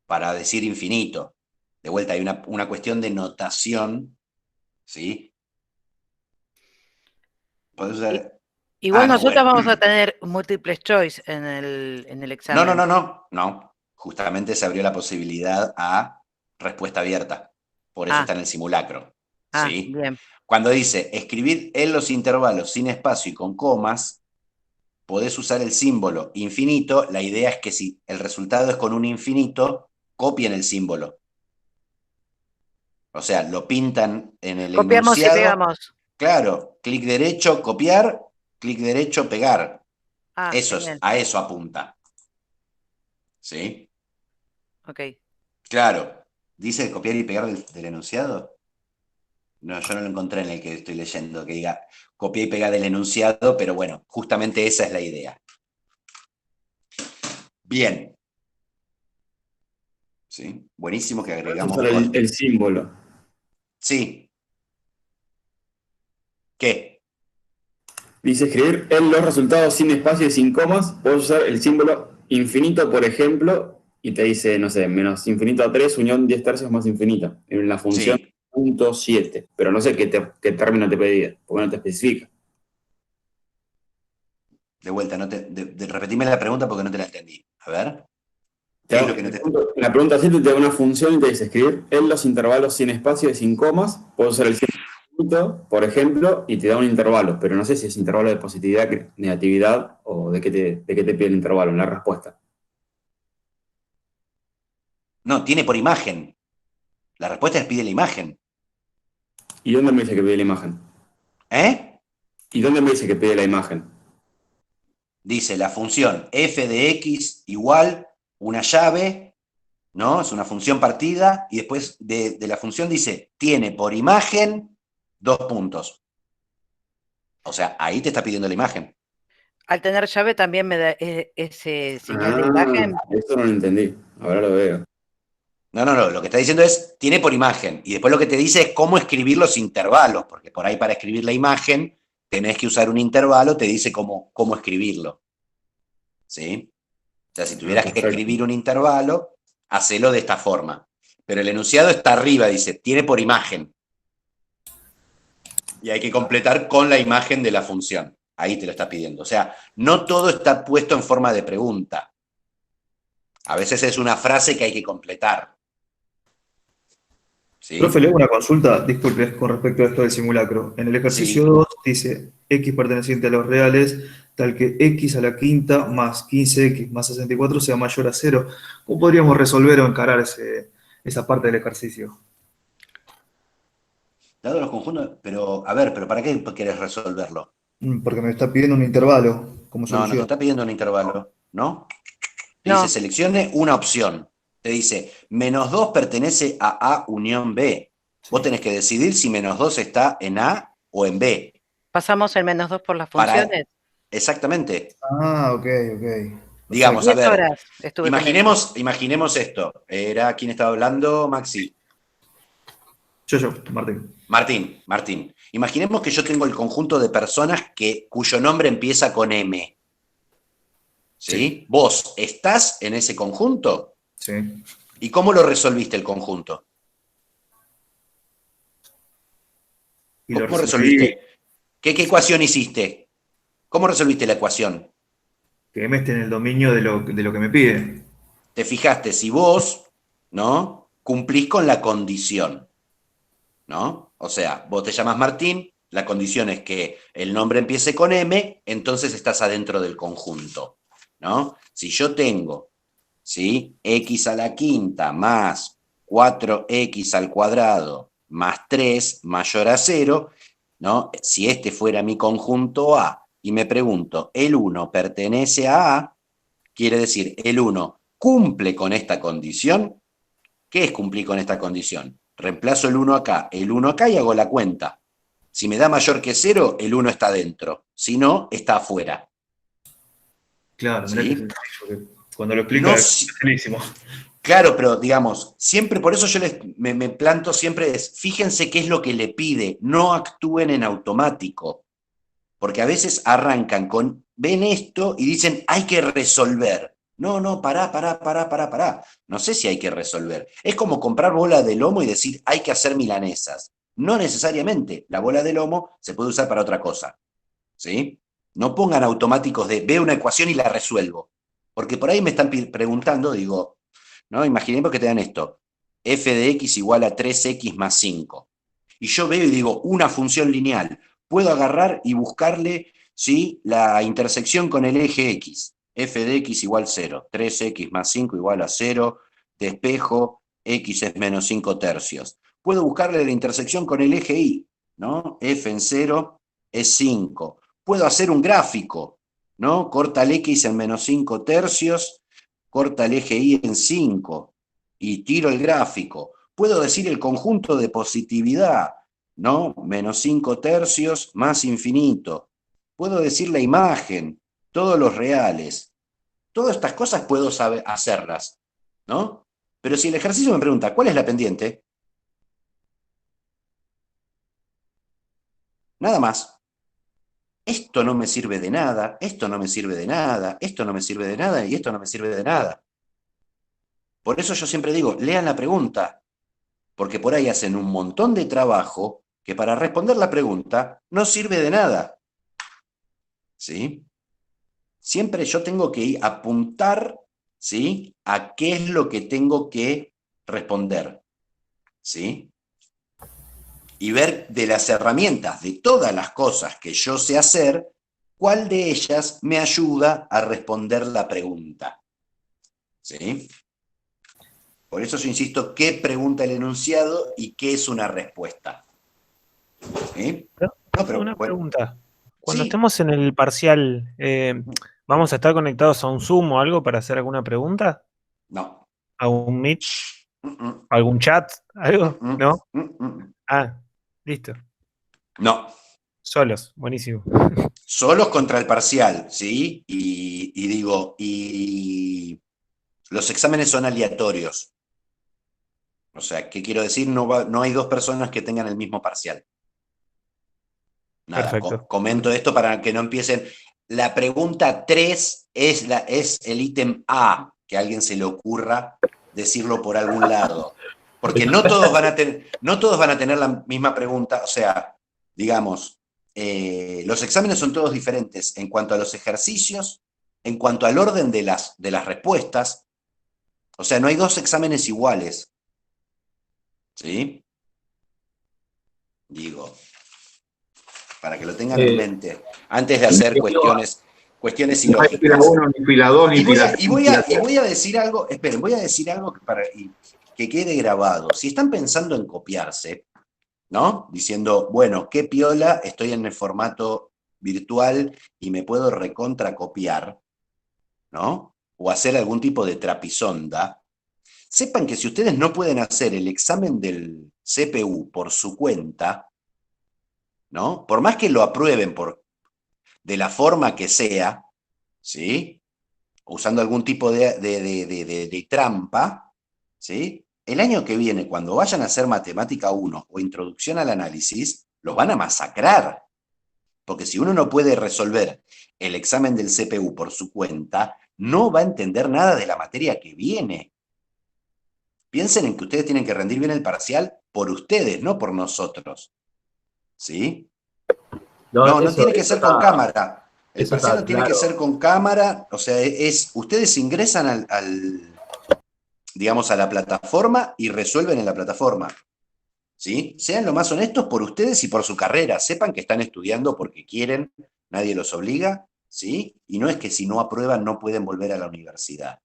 para decir infinito. De vuelta, hay una cuestión de notación, ¿sí? Podés usar... Igual nosotros bueno. vamos a tener multiple choice en el examen. No. Justamente se abrió la posibilidad a respuesta abierta. Por eso está en el simulacro. ¿Sí? Bien. Cuando dice escribir en los intervalos sin espacio y con comas, podés usar el símbolo infinito. La idea es que si el resultado es con un infinito, copien el símbolo. O sea, lo pintan en el Copiamos enunciado. y pegamos. Claro, clic derecho, copiar, clic derecho, pegar. A eso apunta. ¿Sí? Ok. Claro. ¿Dice copiar y pegar del enunciado? No, yo no lo encontré en el que estoy leyendo, que diga copia y pega del enunciado, pero bueno, justamente esa es la idea. Bien. ¿Sí? Buenísimo que agregamos el símbolo. Sí. ¿Qué? Dice escribir en los resultados sin espacio y sin comas, puedes usar el símbolo infinito, por ejemplo, y te dice, no sé, menos infinito a 3, unión 10 tercios más infinito, en la función punto 7, pero no sé qué término te pedía, porque no te especifica. De vuelta, repetime la pregunta porque no te la entendí. A ver. ¿Qué es lo que no te... La pregunta 7 te da una función y te dice escribir en los intervalos sin espacio y sin comas, puedes usar el símbolo, por ejemplo, y te da un intervalo, pero no sé si es intervalo de positividad, negatividad o de qué te pide el intervalo en la respuesta. No, tiene por imagen. La respuesta es pide la imagen. ¿Y dónde me dice que pide la imagen? ¿Y dónde me dice que pide la imagen? Dice la función f de x igual una llave, ¿no? Es una función partida, y después de la función dice, tiene por imagen 2 puntos. O sea, ahí te está pidiendo la imagen. Al tener llave también me da ese señal de imagen. Eso no lo entendí, ahora lo veo. No, lo que está diciendo es, tiene por imagen, y después lo que te dice es cómo escribir los intervalos, porque por ahí para escribir la imagen tenés que usar un intervalo, te dice cómo escribirlo. ¿Sí? O sea, si tuvieras que escribir un intervalo, hacelo de esta forma. Pero el enunciado está arriba, dice, tiene por imagen. Y hay que completar con la imagen de la función. Ahí te lo está pidiendo. O sea, no todo está puesto en forma de pregunta. A veces es una frase que hay que completar. ¿Sí? Profe, le hago una consulta, disculpe, con respecto a esto del simulacro. En el ejercicio 2 dice x perteneciente a los reales, tal que x a la quinta más 15x más 64 sea mayor a 0. ¿Cómo podríamos resolver o encarar esa parte del ejercicio? Dado los conjuntos, pero a ver, ¿pero para qué querés resolverlo? Porque me está pidiendo un intervalo como No, no te solución. está pidiendo un intervalo, ¿no? Te No. dice seleccione una opción. Te dice, -2 pertenece a A unión B. Vos tenés que decidir si -2 está en A o en B. Pasamos el -2 por las Para- funciones. Exactamente. Ah, ok, ok. O sea, Digamos, a 10 ver, horas estuve con él. imaginemos esto. ¿Era quién estaba hablando? Maxi. yo, Martín. Martín. Imaginemos que yo tengo el conjunto de personas cuyo nombre empieza con M. ¿Sí? ¿Vos estás en ese conjunto? Sí. ¿Y cómo lo resolviste el conjunto? Y lo ¿Cómo resolví. resolviste? ¿Qué ecuación hiciste? ¿Cómo resolviste la ecuación? Que M esté en el dominio de lo que me pide. Te fijaste si vos, ¿no? Cumplís con la condición, ¿no? O sea, vos te llamas Martín, la condición es que el nombre empiece con M, entonces estás adentro del conjunto, ¿no? Si yo tengo, ¿sí? X a la quinta más 4x al cuadrado más 3 mayor a 0, ¿no? Si este fuera mi conjunto A y me pregunto, ¿el 1 pertenece a A? Quiere decir, el 1 cumple con esta condición. ¿Qué es cumplir con esta condición? Reemplazo el 1 acá y hago la cuenta. Si me da mayor que 0, el 1 está dentro. Si no, está afuera. Claro, mirá ¿Sí? que sencillo, que cuando lo explica No, es facilísimo. Claro, pero digamos, siempre, por eso yo me planto siempre fíjense qué es lo que le pide, no actúen en automático, porque a veces arrancan ven esto y dicen, hay que resolver. No, pará. No sé si hay que resolver. Es como comprar bola de lomo y decir, hay que hacer milanesas. No necesariamente, la bola de lomo se puede usar para otra cosa, ¿sí? No pongan automáticos de, veo una ecuación y la resuelvo, porque por ahí me están preguntando, digo, ¿no? Imaginemos que te dan esto, f de x igual a 3x más 5. Y yo veo y digo, una función lineal. Puedo agarrar y buscarle, ¿sí? La intersección con el eje x. F de x igual 0. 3x más 5 igual a 0. Despejo, x es menos 5 tercios. Puedo buscarle la intersección con el eje y, ¿no? F en 0 es 5. Puedo hacer un gráfico, ¿no? Corta el x en menos 5 tercios, corta el eje y en 5 y tiro el gráfico. Puedo decir el conjunto de positividad, ¿no? Menos 5 tercios más infinito. Puedo decir la imagen, todos los reales. Todas estas cosas puedo hacerlas, ¿no? Pero si el ejercicio me pregunta, ¿cuál es la pendiente? Nada más. Esto no me sirve de nada, esto no me sirve de nada, esto no me sirve de nada y esto no me sirve de nada. Por eso yo siempre digo, lean la pregunta, porque por ahí hacen un montón de trabajo que para responder la pregunta no sirve de nada. ¿Sí? Siempre yo tengo que apuntar, ¿sí? A qué es lo que tengo que responder. ¿Sí? Y ver de las herramientas, de todas las cosas que yo sé hacer, cuál de ellas me ayuda a responder la pregunta. ¿Sí? Por eso yo insisto, ¿qué pregunta el enunciado y qué es una respuesta? ¿Sí? Una pregunta. Cuando Sí. estemos en el parcial, ¿vamos a estar conectados a un Zoom o algo para hacer alguna pregunta? No. ¿A un Meet? ¿Algún chat? ¿Algo? ¿No? Ah, listo. No. Solos, buenísimo. Solos contra el parcial, ¿sí? Y digo, y los exámenes son aleatorios. O sea, ¿qué quiero decir? No hay dos personas que tengan el mismo parcial. Nada, Perfecto. comento esto para que no empiecen. La pregunta 3 es el ítem A, que a alguien se le ocurra decirlo por algún lado. Porque no todos van a tener la misma pregunta. O sea, digamos, los exámenes son todos diferentes en cuanto a los ejercicios, en cuanto al orden de las respuestas. O sea, no hay dos exámenes iguales. ¿Sí? Digo, para que lo tengan en mente, antes de hacer cuestiones No hay fila ilógicas. 1, ni fila 2, ni fila 3. Y voy a decir algo, esperen, voy a decir algo que quede grabado. Si están pensando en copiarse, ¿no? Diciendo, bueno, qué piola, estoy en el formato virtual y me puedo recontracopiar, ¿no? O hacer algún tipo de trapisonda, sepan que si ustedes no pueden hacer el examen del CPU por su cuenta, ¿no? Por más que lo aprueben de la forma que sea, ¿sí? Usando algún tipo de trampa, ¿sí? El año que viene, cuando vayan a hacer Matemática 1 o Introducción al Análisis, los van a masacrar. Porque si uno no puede resolver el examen del CPU por su cuenta, no va a entender nada de la materia que viene. Piensen en que ustedes tienen que rendir bien el parcial por ustedes, no por nosotros. ¿Sí? No tiene que ser con cámara. El parcial no tiene que ser con cámara. O sea, ustedes ingresan digamos, a la plataforma y resuelven en la plataforma. ¿Sí? Sean lo más honestos por ustedes y por su carrera. Sepan que están estudiando porque quieren, nadie los obliga, ¿sí? Y no es que si no aprueban no pueden volver a la universidad.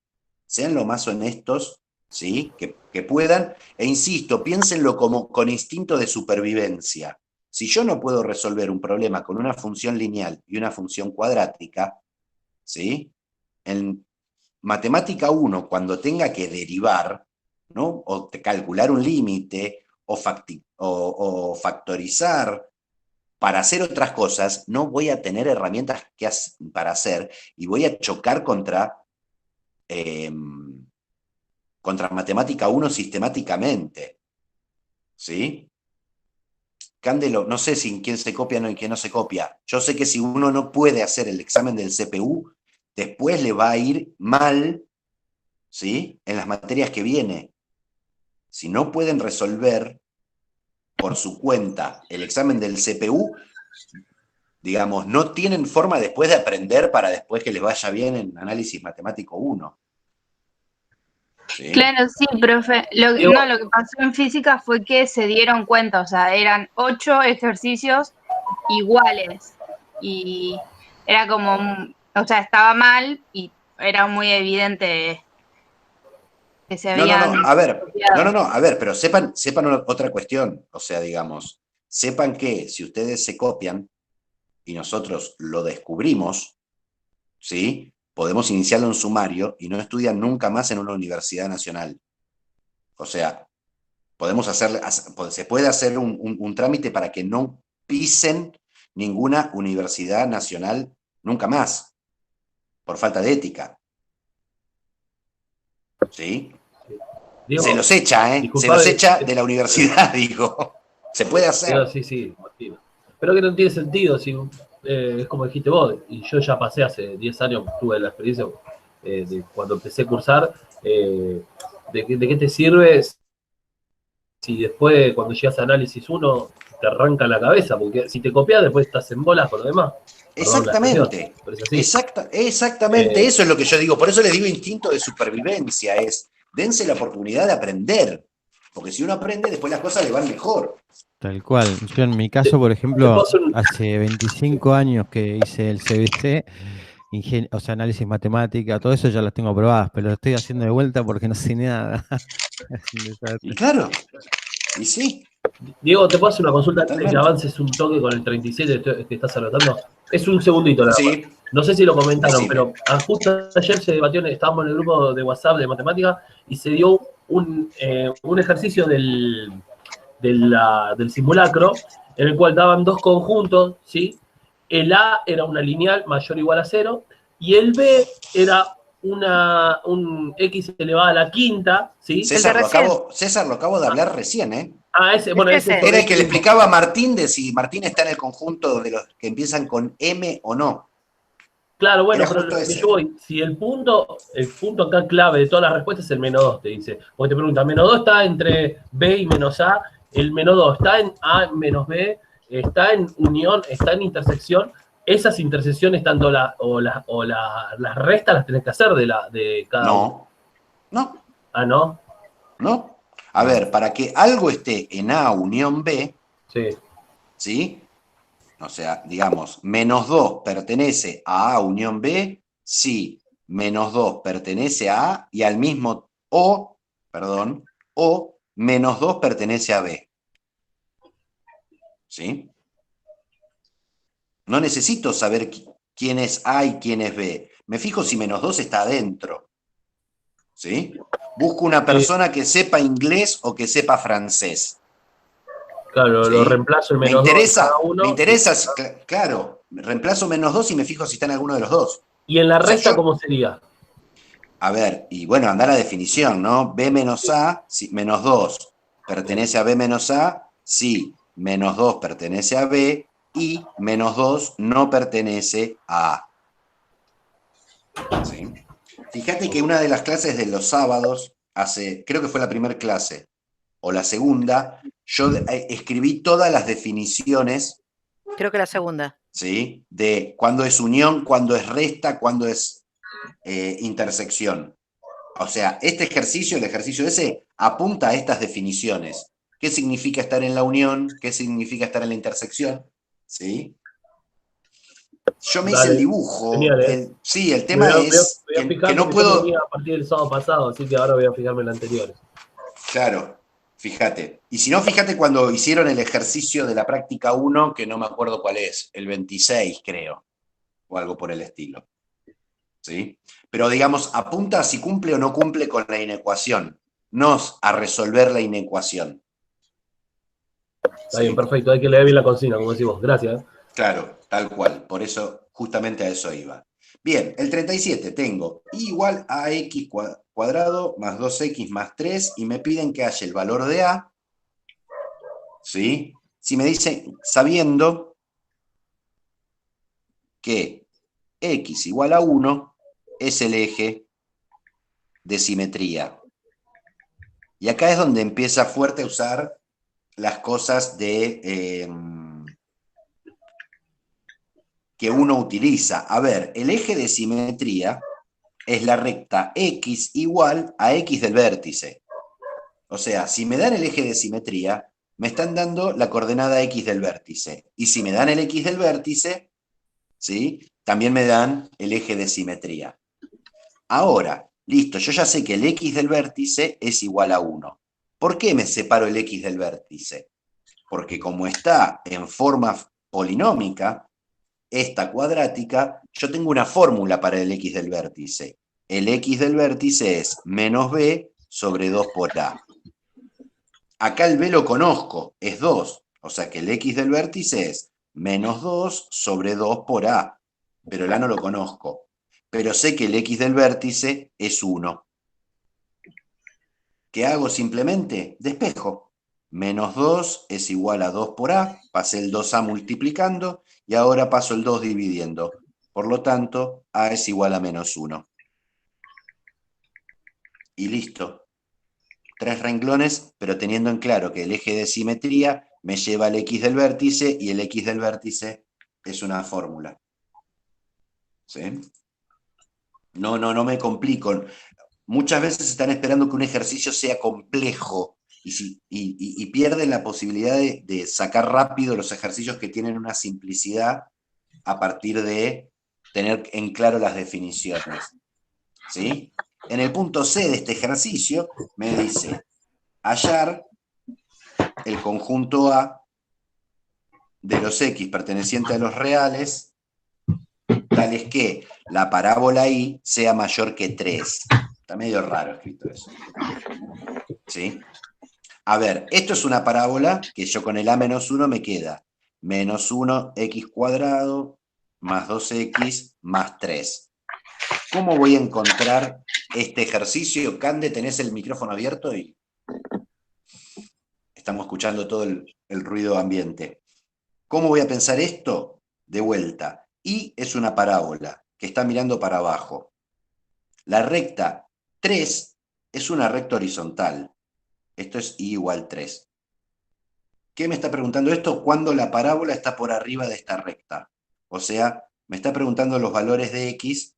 Sean lo más honestos, ¿sí? Que puedan, e insisto, piénsenlo como con instinto de supervivencia. Si yo no puedo resolver un problema con una función lineal y una función cuadrática, ¿sí? En Matemática 1, cuando tenga que derivar, ¿no? O calcular un límite, o factorizar, para hacer otras cosas, no voy a tener herramientas para hacer y voy a chocar contra Matemática 1 sistemáticamente. ¿Sí? Candelo, no sé si quién se copia y quién no se copia. Yo sé que si uno no puede hacer el examen del CPU, después le va a ir mal, ¿sí? En las materias que viene. Si no pueden resolver por su cuenta el examen del CPU, digamos, no tienen forma después de aprender para después que les vaya bien en análisis matemático 1. ¿Sí? Claro, sí, profe. Lo que pasó en física fue que se dieron cuenta, o sea, eran 8 ejercicios iguales y era como, o sea, estaba mal y era muy evidente que se habían a ver, copiado. a ver, pero sepan otra cuestión, o sea, digamos, sepan que si ustedes se copian y nosotros lo descubrimos, ¿sí? Podemos iniciarlo en sumario y no estudian nunca más en una universidad nacional. O sea, se puede hacer un trámite para que no pisen ninguna universidad nacional nunca más, por falta de ética. ¿Sí? Diego, se los echa, ¿eh? Se los echa de la universidad, digo. Se puede hacer. Sí, imagino. Pero que no tiene sentido, si es como dijiste vos, y yo ya pasé hace 10 años, tuve la experiencia de cuando empecé a cursar, ¿de qué te sirve si después cuando llegas a análisis 1 te arranca la cabeza? Porque si te copias después estás en bolas con lo demás. Exactamente. Exactamente, eso es lo que yo digo. Por eso les digo instinto de supervivencia, dense la oportunidad de aprender. Porque si uno aprende, después las cosas le van mejor. Tal cual. Yo en mi caso, por ejemplo, hace 25 años que hice el CBC, o sea, análisis matemática, todo eso ya las tengo aprobadas, pero lo estoy haciendo de vuelta porque no sé nada. Y claro, y sí. Diego, ¿te puedo hacer una consulta antes de que avances un toque con el 37 que estás anotando? Es un segundito nada más. No sé si lo comentaron, pero justo ayer se debatió, estábamos en el grupo de WhatsApp de matemática y se dio un ejercicio del simulacro en el cual daban dos conjuntos, ¿sí? El A era una lineal mayor o igual a 0 y el B era un x elevado a la quinta, ¿sí? César, lo acabo de hablar recién, ¿eh? Ese era el que le explicaba a Martín de si Martín está en el conjunto de los que empiezan con M o no. Claro, bueno, pero lo que yo voy, si el punto acá clave de todas las respuestas es el -2, te dice. Porque te preguntan, -2 está entre B y -A, el -2 está en A menos B, está en unión, está en intersección. Esas intersecciones, tanto las restas las tenés que hacer de cada uno. No. Ah, ¿no? No. A ver, para que algo esté en A unión B, ¿sí? O sea, digamos, -2 pertenece a A unión B, sí, -2 pertenece a A y al mismo, o -2 pertenece a B. ¿Sí? No necesito saber quién es A y quién es B. Me fijo si -2 está adentro. ¿Sí? Busco una persona que sepa inglés o que sepa francés. Claro, ¿Sí? lo reemplazo el -2 me interesa, claro, reemplazo -2 y me fijo si está en alguno de los dos. ¿Y en la recta cómo sería? A ver, y bueno, anda la definición, ¿no? B menos A, si, -2 pertenece a B menos A, sí, -2 pertenece a B y -2 no pertenece a A. ¿Sí? Fíjate que una de las clases de los sábados, creo que fue la primera clase, o la segunda, yo escribí todas las definiciones. Creo que la segunda. ¿Sí? De cuándo es unión, cuándo es resta, cuándo es intersección. O sea, este ejercicio, el ejercicio ese, apunta a estas definiciones. ¿Qué significa estar en la unión? ¿Qué significa estar en la intersección? ¿Sí? Yo me hice el dibujo. Genial, sí, el tema es que no puedo... Yo a partir del sábado pasado, así que ahora voy a fijarme en el anterior. Claro, fíjate. Y si no, fíjate cuando hicieron el ejercicio de la práctica 1, que no me acuerdo cuál es, el 26 creo, o algo por el estilo. ¿Sí? Pero digamos, apunta a si cumple o no cumple con la inecuación, no a resolver la inecuación. Está bien, perfecto, hay que leer bien la consigna, como decimos. Gracias. Claro, tal cual, por eso, justamente a eso iba. Bien, el 37, tengo y igual a x cuadrado más 2x más 3, y me piden que haya el valor de a, ¿sí? Si me dicen, sabiendo que x igual a 1, es el eje de simetría. Y acá es donde empieza fuerte a usar las cosas de que uno utiliza. A ver, el eje de simetría es la recta x igual a x del vértice. O sea, si me dan el eje de simetría, me están dando la coordenada x del vértice. Y si me dan el x del vértice, ¿sí? También me dan el eje de simetría. Ahora, listo, yo ya sé que el x del vértice es igual a 1. ¿Por qué me separo el x del vértice? Porque como está en forma polinómica, esta cuadrática, yo tengo una fórmula para el x del vértice. El x del vértice es menos b sobre 2 por a. Acá el b lo conozco, es 2. O sea que el x del vértice es menos 2 sobre 2 por a. Pero el a no lo conozco. Pero sé que el x del vértice es 1. ¿Qué hago simplemente? Despejo. Menos 2 es igual a 2 por a. Pasé el 2a multiplicando y ahora paso el 2 dividiendo. Por lo tanto, a es igual a menos 1. Y listo. 3 renglones, pero teniendo en claro que el eje de simetría me lleva al x del vértice y el x del vértice es una fórmula. ¿Sí? No me complico. Muchas veces están esperando que un ejercicio sea complejo y pierden la posibilidad de sacar rápido los ejercicios que tienen una simplicidad a partir de tener en claro las definiciones. ¿Sí? En el punto C de este ejercicio me dice hallar el conjunto A de los X pertenecientes a los reales, tales que la parábola I sea mayor que 3. Está medio raro escrito eso. ¿Sí? A ver, esto es una parábola que yo con el A menos 1 me queda menos 1x cuadrado más 2x más 3. ¿Cómo voy a encontrar este ejercicio? Cande, ¿tenés el micrófono abierto? Y estamos escuchando todo el ruido ambiente. ¿Cómo voy a pensar esto? De vuelta. Y es una parábola que está mirando para abajo. La recta 3 es una recta horizontal. Esto es I igual 3. ¿Qué me está preguntando esto? Cuando la parábola está por arriba de esta recta. O sea, me está preguntando los valores de X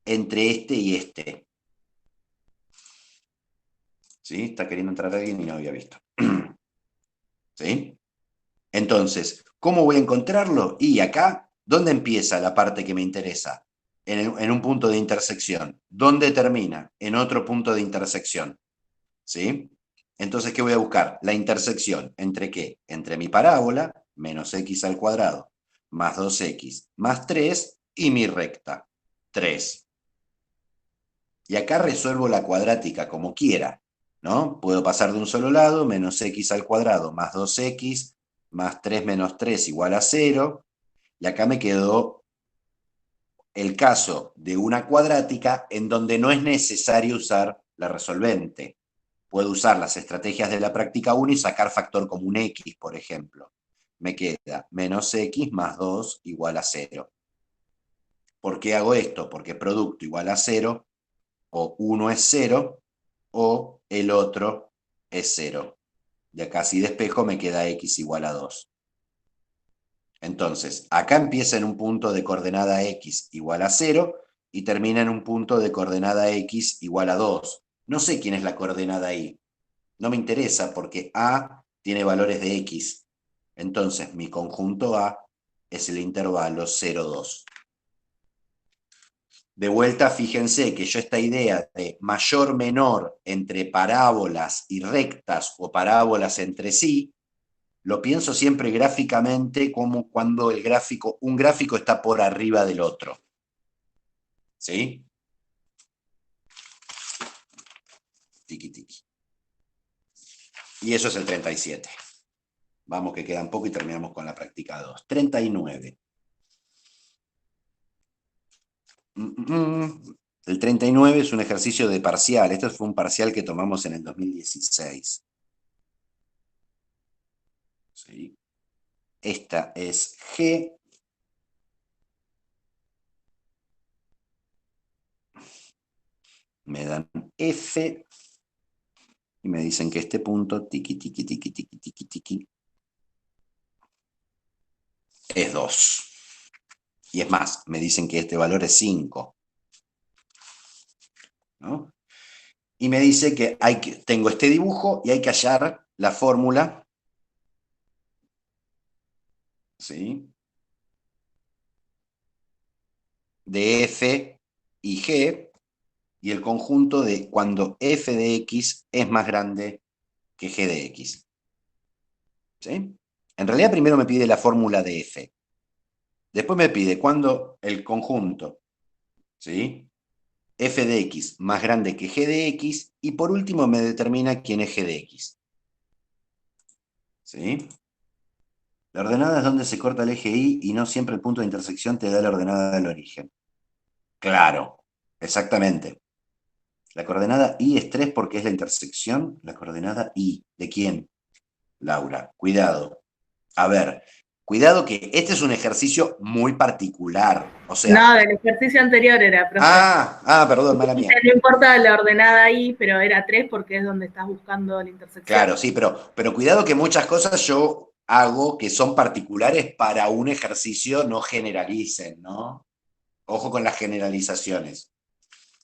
entre este y este. ¿Sí? Está queriendo entrar alguien y no había visto. ¿Sí? Entonces, ¿cómo voy a encontrarlo? Y acá, ¿dónde empieza la parte que me interesa? En un punto de intersección. ¿Dónde termina? En otro punto de intersección. ¿Sí? Entonces, ¿qué voy a buscar? La intersección. ¿Entre qué? Entre mi parábola, menos x al cuadrado, más 2x más 3 y mi recta, 3. Y acá resuelvo la cuadrática como quiera, ¿no? Puedo pasar de un solo lado, menos x al cuadrado más 2x más 3 menos 3 igual a 0. Y acá me quedó el caso de una cuadrática en donde no es necesario usar la resolvente. Puedo usar las estrategias de la práctica 1 y sacar factor común x, por ejemplo. Me queda menos x más 2 igual a 0. ¿Por qué hago esto? Porque producto igual a 0, o 1 es 0, o el otro es 0. Y acá si despejo me queda x igual a 2. Entonces, acá empieza en un punto de coordenada x igual a 0 y termina en un punto de coordenada x igual a 2. No sé quién es la coordenada y. No me interesa porque A tiene valores de x. Entonces, mi conjunto A es el intervalo 0, 2. De vuelta, fíjense que yo esta idea de mayor-menor entre parábolas y rectas o parábolas entre sí, lo pienso siempre gráficamente como cuando un gráfico está por arriba del otro. ¿Sí? Tiki, tiki. Y eso es el 37. Vamos que queda un poco y terminamos con la práctica 2. 39. El 39 es un ejercicio de parcial. Este fue un parcial que tomamos en el 2016. ¿Sí? Esta es G. Me dan F. Y me dicen que este punto, tiki, tiki, tiki, tiki, tiki, tiki, es 2. Y es más, me dicen que este valor es 5. ¿No? Y me dice que tengo este dibujo y hay que hallar la fórmula, ¿sí?, de f y g, y el conjunto de cuando f de x es más grande que g de x. ¿Sí? En realidad primero me pide la fórmula de f. Después me pide cuando el conjunto, ¿sí?, f de x más grande que g de x, y por último me determina quién es g de x. ¿Sí? La ordenada es donde se corta el eje Y y no siempre el punto de intersección te da la ordenada del origen. Claro, exactamente. La coordenada Y es 3 porque es la intersección. La coordenada Y, ¿de quién? Laura, cuidado. A ver, cuidado que este es un ejercicio muy particular. O sea, no, del ejercicio anterior era, profe. Perdón, mala mía. No importa la ordenada ahí, pero era 3 porque es donde estás buscando la intersección. Claro, sí, pero cuidado que muchas cosas yo hago que son particulares para un ejercicio, no generalicen, ¿no? Ojo con las generalizaciones.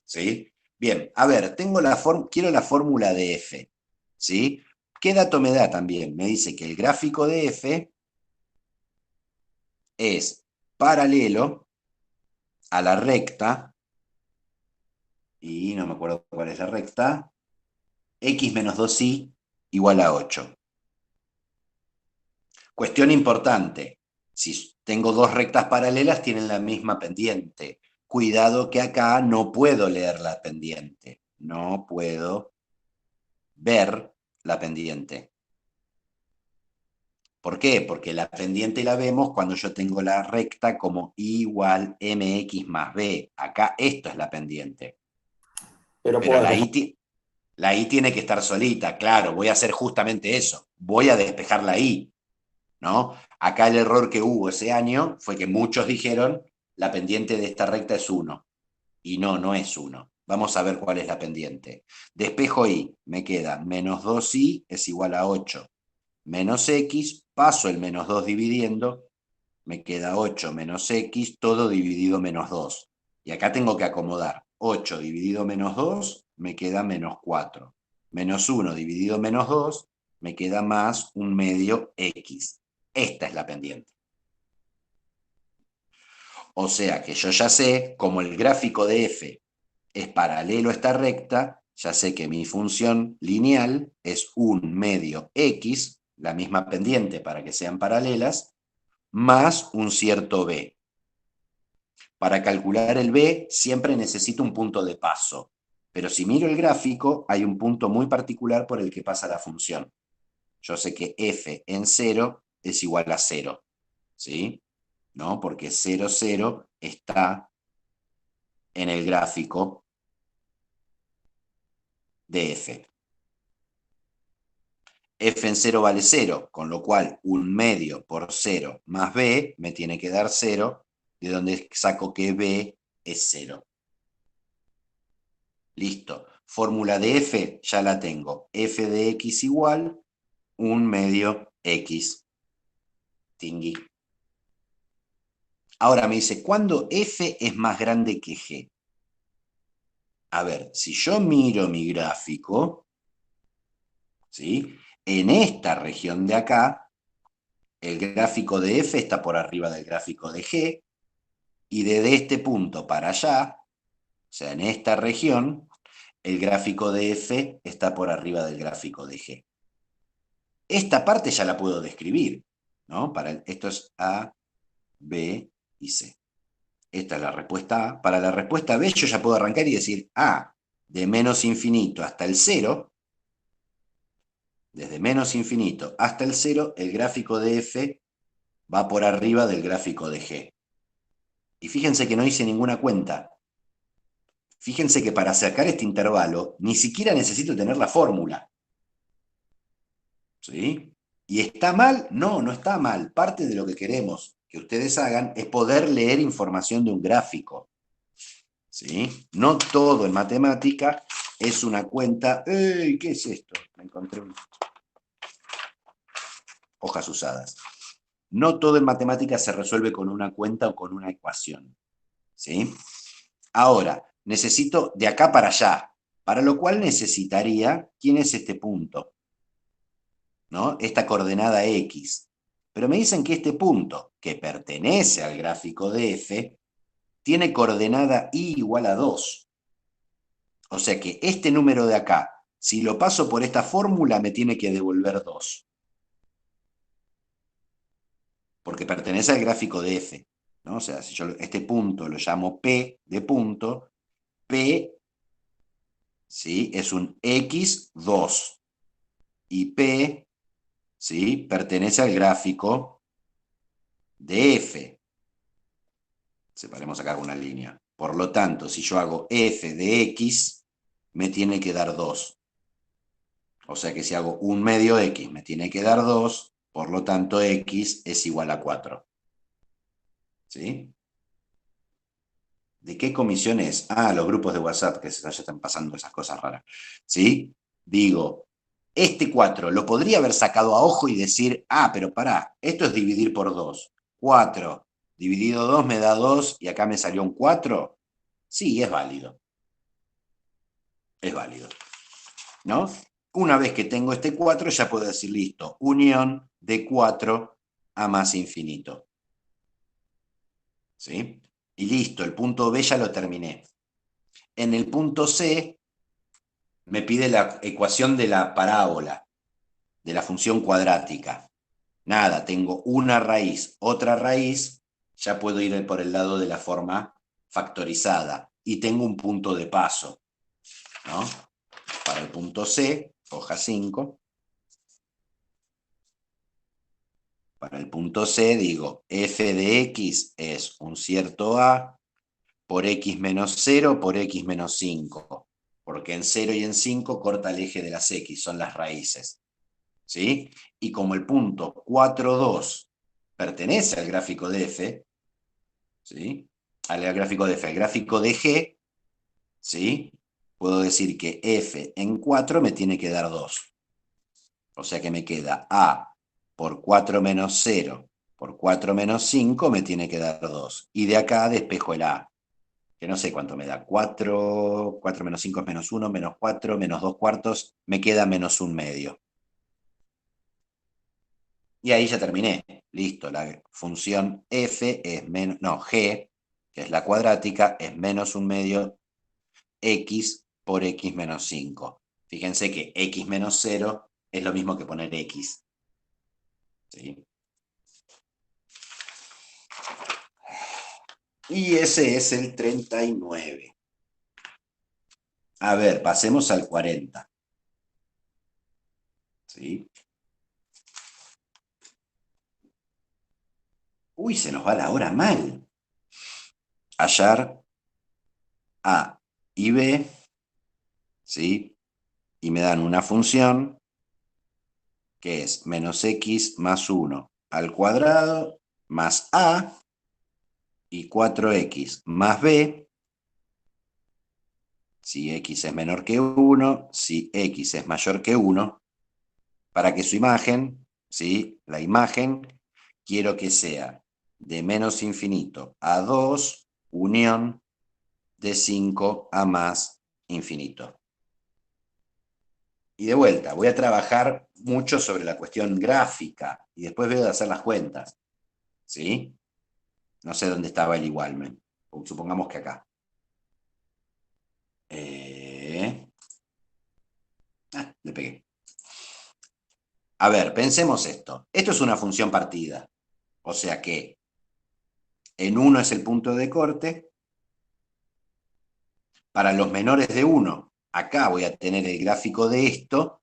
¿Sí? Bien, a ver, quiero la fórmula de f. ¿Sí? ¿Qué dato me da también? Me dice que el gráfico de f es paralelo a la recta, y no me acuerdo cuál es la recta, x menos 2y igual a 8. Cuestión importante, si tengo dos rectas paralelas tienen la misma pendiente. Cuidado que acá no puedo leer la pendiente, no puedo ver la pendiente. ¿Por qué? Porque la pendiente la vemos cuando yo tengo la recta como y igual mx más b. Acá esto es la pendiente. Pero la y tiene que estar solita, claro, voy a hacer justamente eso. Voy a despejar la y, ¿no? Acá el error que hubo ese año fue que muchos dijeron la pendiente de esta recta es 1. Y no es 1. Vamos a ver cuál es la pendiente. Despejo y, me queda menos 2y es igual a 8. Menos x, paso el menos 2 dividiendo, me queda 8 menos x, todo dividido menos 2. Y acá tengo que acomodar 8 dividido menos 2, me queda menos 4. Menos 1 dividido menos 2, me queda más un medio x. Esta es la pendiente. O sea que yo ya sé, como el gráfico de f es paralelo a esta recta, ya sé que mi función lineal es un medio x, la misma pendiente para que sean paralelas, más un cierto b. Para calcular el b siempre necesito un punto de paso. Pero si miro el gráfico, hay un punto muy particular por el que pasa la función. Yo sé que f en 0 es igual a 0. ¿Sí? ¿No? Porque 0, 0 está en el gráfico de f. F en 0 vale 0, con lo cual 1/2 por 0 más b me tiene que dar 0, de donde saco que b es 0. Listo. Fórmula de f ya la tengo. F de x igual 1/2 x. Tingui. Ahora me dice, ¿cuándo f es más grande que g? A ver, si yo miro mi gráfico, ¿sí? En esta región de acá, el gráfico de f está por arriba del gráfico de g, y desde este punto para allá, o sea, en esta región, el gráfico de f está por arriba del gráfico de g. Esta parte ya la puedo describir, ¿no? Esto es A, B y C. Esta es la respuesta A. Para la respuesta B yo ya puedo arrancar y decir, de menos infinito hasta el 0, desde menos infinito hasta el 0, el gráfico de f va por arriba del gráfico de g. Y fíjense que no hice ninguna cuenta. Fíjense que para sacar este intervalo ni siquiera necesito tener la fórmula. ¿Sí? ¿Y está mal? No, no está mal. Parte de lo que queremos que ustedes hagan es poder leer información de un gráfico. ¿Sí? No todo en matemática es una cuenta. ¡Ey! ¿Qué es esto? Me encontré hojas usadas. No todo en matemática se resuelve con una cuenta o con una ecuación. ¿Sí? Ahora, necesito de acá para allá, para lo cual necesitaría, ¿quién es este punto? ¿No? Esta coordenada X. Pero me dicen que este punto, que pertenece al gráfico de f, tiene coordenada y igual a 2. O sea que este número de acá, si lo paso por esta fórmula, me tiene que devolver 2. Porque pertenece al gráfico de f, ¿no? O sea, si yo este punto lo llamo P de punto, P, ¿sí? Es un x2. Y P, ¿sí? Pertenece al gráfico de f. Separemos acá una línea. Por lo tanto, si yo hago f de x, me tiene que dar 2. O sea que si hago 1/2 x, me tiene que dar 2. Por lo tanto, x es igual a 4. ¿Sí? ¿De qué comisión es? Los grupos de WhatsApp, que ya están pasando esas cosas raras. ¿Sí? Digo, este 4 lo podría haber sacado a ojo y decir, pero pará, esto es dividir por 2. 4 dividido 2 me da 2 y acá me salió un 4. Sí, es válido. Es válido. ¿No? Una vez que tengo este 4, ya puedo decir, listo, unión de 4 a más infinito. ¿Sí? Y listo, el punto B ya lo terminé. En el punto C me pide la ecuación de la parábola, de la función cuadrática. Nada, tengo una raíz, otra raíz, ya puedo ir por el lado de la forma factorizada. Y tengo un punto de paso, ¿no? Para el punto C, hoja 5. Para el punto C digo, f de x es un cierto a por x menos 0 por x menos 5. Porque en 0 y en 5 corta el eje de las x, son las raíces. ¿Sí? Y como el punto 4, 2 pertenece al gráfico de f, ¿sí? Al gráfico de f, al gráfico de g, ¿sí? Puedo decir que f en 4 me tiene que dar 2. O sea que me queda a por 4 menos 0 por 4 menos 5 me tiene que dar 2. Y de acá despejo el a, que no sé cuánto me da. 4 menos 5 es menos 1, menos 4, menos 2 cuartos, me queda menos 1/2. Y ahí ya terminé. Listo, la función f es g, que es la cuadrática, es menos 1/2 x por x menos 5. Fíjense que x menos 0 es lo mismo que poner x. ¿Sí? Y ese es el 39. A ver, pasemos al 40. ¿Sí? Uy, se nos va la hora mal. Hallar A y B, ¿sí? Y me dan una función que es menos x más 1 al cuadrado más A y 4x más B, si x es menor que 1, si x es mayor que 1, para que su imagen, ¿sí? La imagen, quiero que sea de menos infinito a 2, unión de 5 a más infinito. Y de vuelta, voy a trabajar mucho sobre la cuestión gráfica y después veo de hacer las cuentas. ¿Sí? No sé dónde estaba el igualmen. Supongamos que acá. Le pegué. A ver, pensemos esto. Esto es una función partida. O sea que en 1 es el punto de corte. Para los menores de 1, acá voy a tener el gráfico de esto.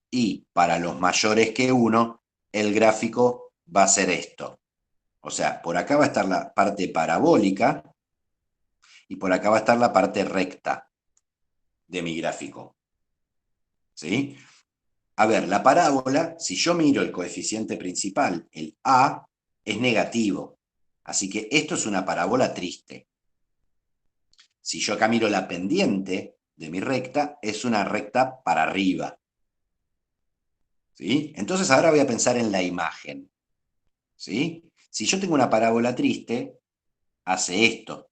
Y para los mayores que 1, el gráfico va a ser esto. O sea, por acá va a estar la parte parabólica y por acá va a estar la parte recta de mi gráfico. ¿Sí? A ver, la parábola, si yo miro el coeficiente principal, el A, es negativo. Así que esto es una parábola triste. Si yo acá miro la pendiente de mi recta, es una recta para arriba. ¿Sí? Entonces ahora voy a pensar en la imagen. ¿Sí? Si yo tengo una parábola triste, hace esto. O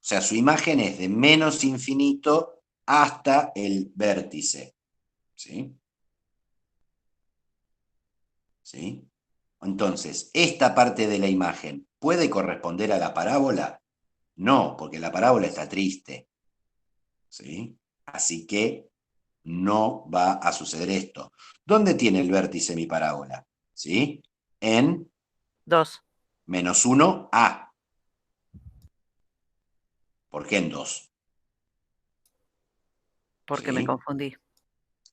sea, su imagen es de menos infinito hasta el vértice. ¿Sí? ¿Sí? Entonces, ¿esta parte de la imagen puede corresponder a la parábola? No, porque la parábola está triste. ¿Sí? Así que no va a suceder esto. ¿Dónde tiene el vértice mi parábola? ¿Sí? En 2. Menos 1 a. ¿Por qué en 2? Porque ¿Sí? me confundí.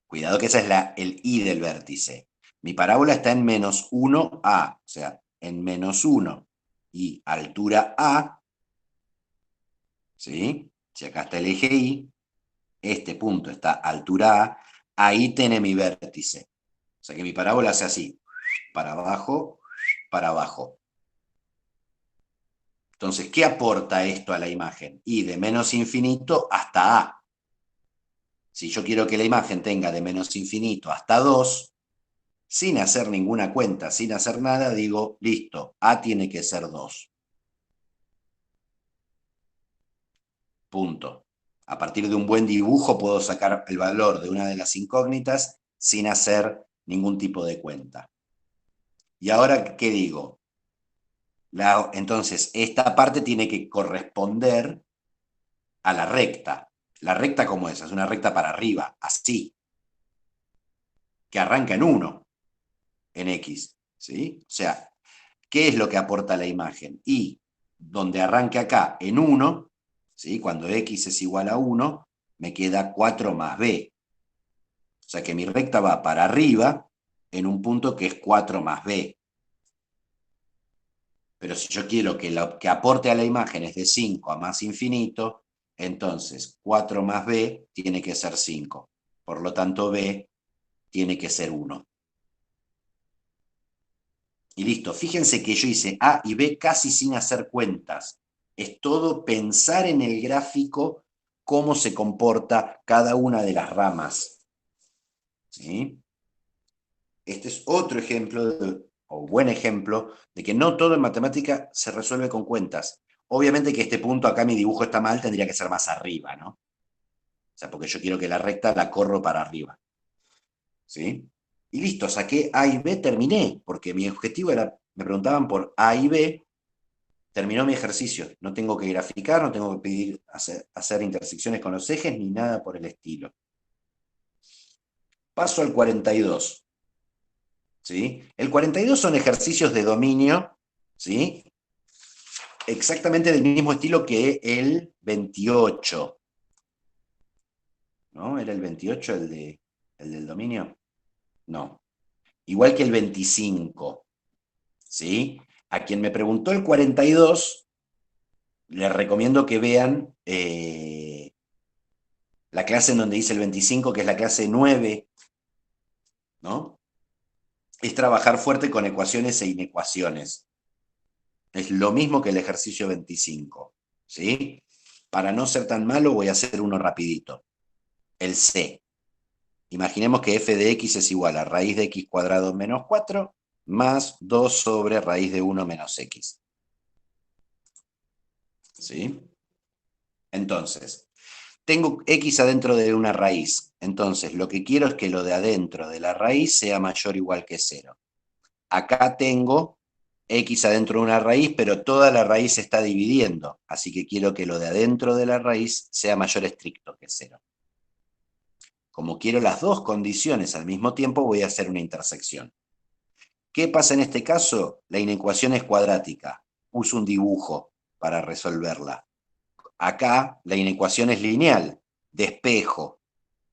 Cuidado que esa es el i del vértice. Mi parábola está en menos 1 a, o sea, en menos 1 y altura a, ¿sí? Si acá está el eje y, este punto está altura a, ahí tiene mi vértice. O sea que mi parábola hace así, para abajo, para abajo. Entonces, ¿qué aporta esto a la imagen? Y de menos infinito hasta a. Si yo quiero que la imagen tenga de menos infinito hasta 2, sin hacer ninguna cuenta, sin hacer nada, digo, listo, a tiene que ser 2. Punto. A partir de un buen dibujo puedo sacar el valor de una de las incógnitas sin hacer ningún tipo de cuenta. ¿Y ahora qué digo? Entonces, esta parte tiene que corresponder a la recta. ¿La recta cómo es? Es una recta para arriba, así. Que arranca en 1, en X. ¿Sí? O sea, ¿qué es lo que aporta la imagen? Y donde arranque acá en 1, ¿sí? Cuando X es igual a 1, me queda 4 más B. O sea que mi recta va para arriba en un punto que es 4 más B. Pero si yo quiero que lo que aporte a la imagen es de 5 a más infinito, entonces 4 más B tiene que ser 5. Por lo tanto, B tiene que ser 1. Y listo. Fíjense que yo hice A y B casi sin hacer cuentas. Es todo pensar en el gráfico cómo se comporta cada una de las ramas. ¿Sí? Este es otro ejemplo, o buen ejemplo, de que no todo en matemática se resuelve con cuentas. Obviamente que este punto acá mi dibujo está mal, tendría que ser más arriba, ¿no? O sea, porque yo quiero que la recta la corro para arriba. ¿Sí? Y listo, saqué A y B, terminé, porque mi objetivo era, me preguntaban por A y B, terminó mi ejercicio. No tengo que graficar, no tengo que hacer intersecciones con los ejes, ni nada por el estilo. Paso al 42. ¿Sí? El 42 son ejercicios de dominio, ¿sí? exactamente del mismo estilo que el 28. ¿No? ¿Era el 28 el del dominio? No. Igual que el 25. ¿Sí? A quien me preguntó el 42, les recomiendo que vean la clase en donde dice el 25, que es la clase 9, ¿no? Es trabajar fuerte con ecuaciones e inecuaciones. Es lo mismo que el ejercicio 25, ¿sí? Para no ser tan malo voy a hacer uno rapidito. El C. Imaginemos que f de x es igual a raíz de x cuadrado menos 4 más 2 sobre raíz de 1 menos x. ¿Sí? Entonces, tengo x adentro de una raíz. Entonces, lo que quiero es que lo de adentro de la raíz sea mayor o igual que 0. Acá tengo x adentro de una raíz, pero toda la raíz se está dividiendo. Así que quiero que lo de adentro de la raíz sea mayor estricto que 0. Como quiero las dos condiciones al mismo tiempo, voy a hacer una intersección. ¿Qué pasa en este caso? La inecuación es cuadrática. Uso un dibujo para resolverla. Acá la inecuación es lineal. Despejo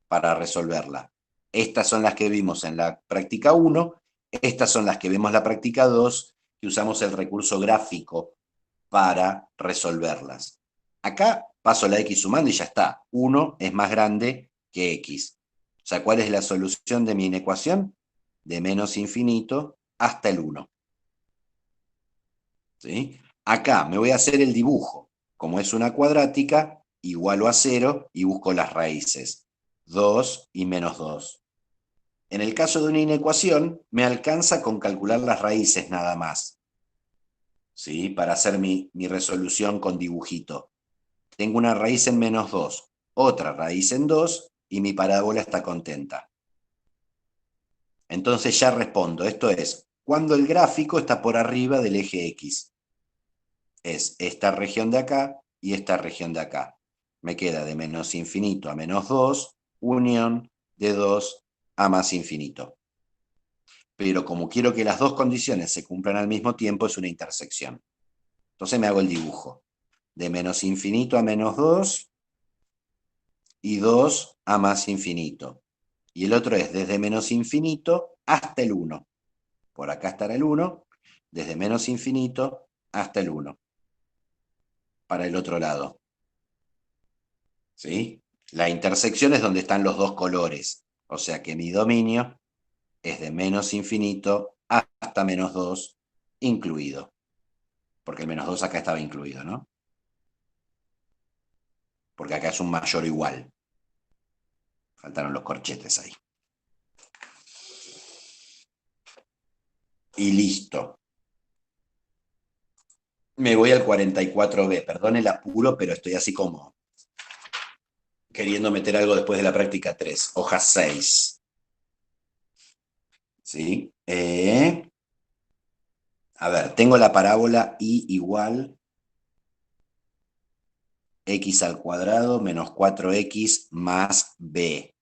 para resolverla. Estas son las que vimos en la práctica 1. Estas son las que vemos en la práctica 2, que usamos el recurso gráfico para resolverlas. Acá paso la x sumando y ya está. 1 es más grande que x. O sea, ¿cuál es la solución de mi inecuación? De menos infinito hasta el 1. ¿Sí? Acá me voy a hacer el dibujo. Como es una cuadrática, igualo a 0 y busco las raíces. 2 y menos 2. En el caso de una inecuación, me alcanza con calcular las raíces nada más. ¿Sí? Para hacer mi resolución con dibujito. Tengo una raíz en menos 2, otra raíz en 2, y mi parábola está contenta. Entonces ya respondo, esto es, cuando el gráfico está por arriba del eje X. Es esta región de acá y esta región de acá. Me queda de menos infinito a menos 2, unión de 2 a más infinito. Pero como quiero que las dos condiciones se cumplan al mismo tiempo, es una intersección. Entonces me hago el dibujo. De menos infinito a menos 2 y 2 a más infinito. Y el otro es desde menos infinito hasta el 1. Por acá estará el 1, desde menos infinito hasta el 1. Para el otro lado. ¿Sí? La intersección es donde están los dos colores. O sea que mi dominio es de menos infinito hasta menos 2 incluido. Porque el menos 2 acá estaba incluido, ¿no? Porque acá es un mayor o igual. Faltaron los corchetes ahí. Y listo. Me voy al 44B. Perdón el apuro, pero estoy así como queriendo meter algo después de la práctica 3. Hoja 6. ¿Sí? A ver, tengo la parábola y igual x al cuadrado menos 4x más b.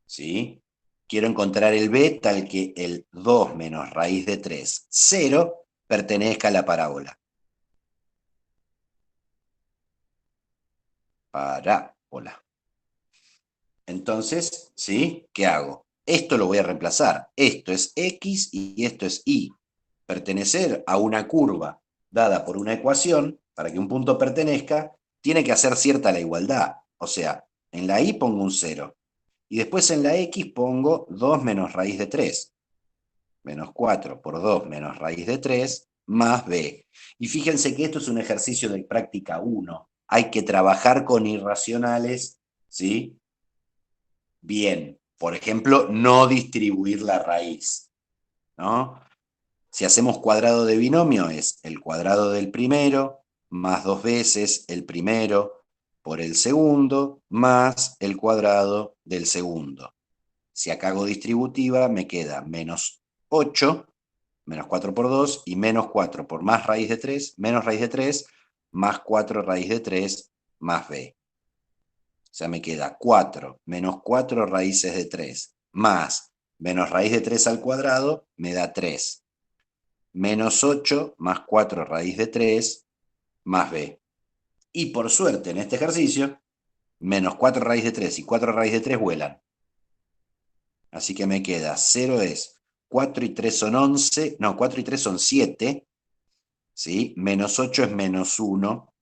¿Sí? Quiero encontrar el b tal que el 2 menos raíz de 3, 0, pertenezca a la parábola. Parábola. Entonces, ¿sí? ¿Qué hago? Esto lo voy a reemplazar. Esto es x y esto es y. Pertenecer a una curva dada por una ecuación, para que un punto pertenezca, tiene que hacer cierta la igualdad. O sea, en la y pongo un 0. Y después en la x pongo 2 menos raíz de 3. Menos 4 por 2 menos raíz de 3 más b. Y fíjense que esto es un ejercicio de práctica 1. Hay que trabajar con irracionales, ¿sí? Bien. Por ejemplo, no distribuir la raíz, ¿no? Si hacemos cuadrado de binomio, es el cuadrado del primero más 2 veces el primero por el segundo más el cuadrado del segundo. Si acá hago distributiva, me queda menos 8, menos 4 por 2, y menos 4 por más raíz de 3, menos raíz de 3, más 4 raíz de 3, más b. O sea, me queda 4 menos 4 raíces de 3, más menos raíz de 3 al cuadrado, me da 3. Menos 8 más 4 raíz de 3 más b. Y por suerte en este ejercicio, menos 4 raíz de 3 y 4 raíz de 3 vuelan. Así que me queda 0 es 4 y 3 son 11, no, 4 y 3 son 7, ¿sí? Menos 8 es menos 1,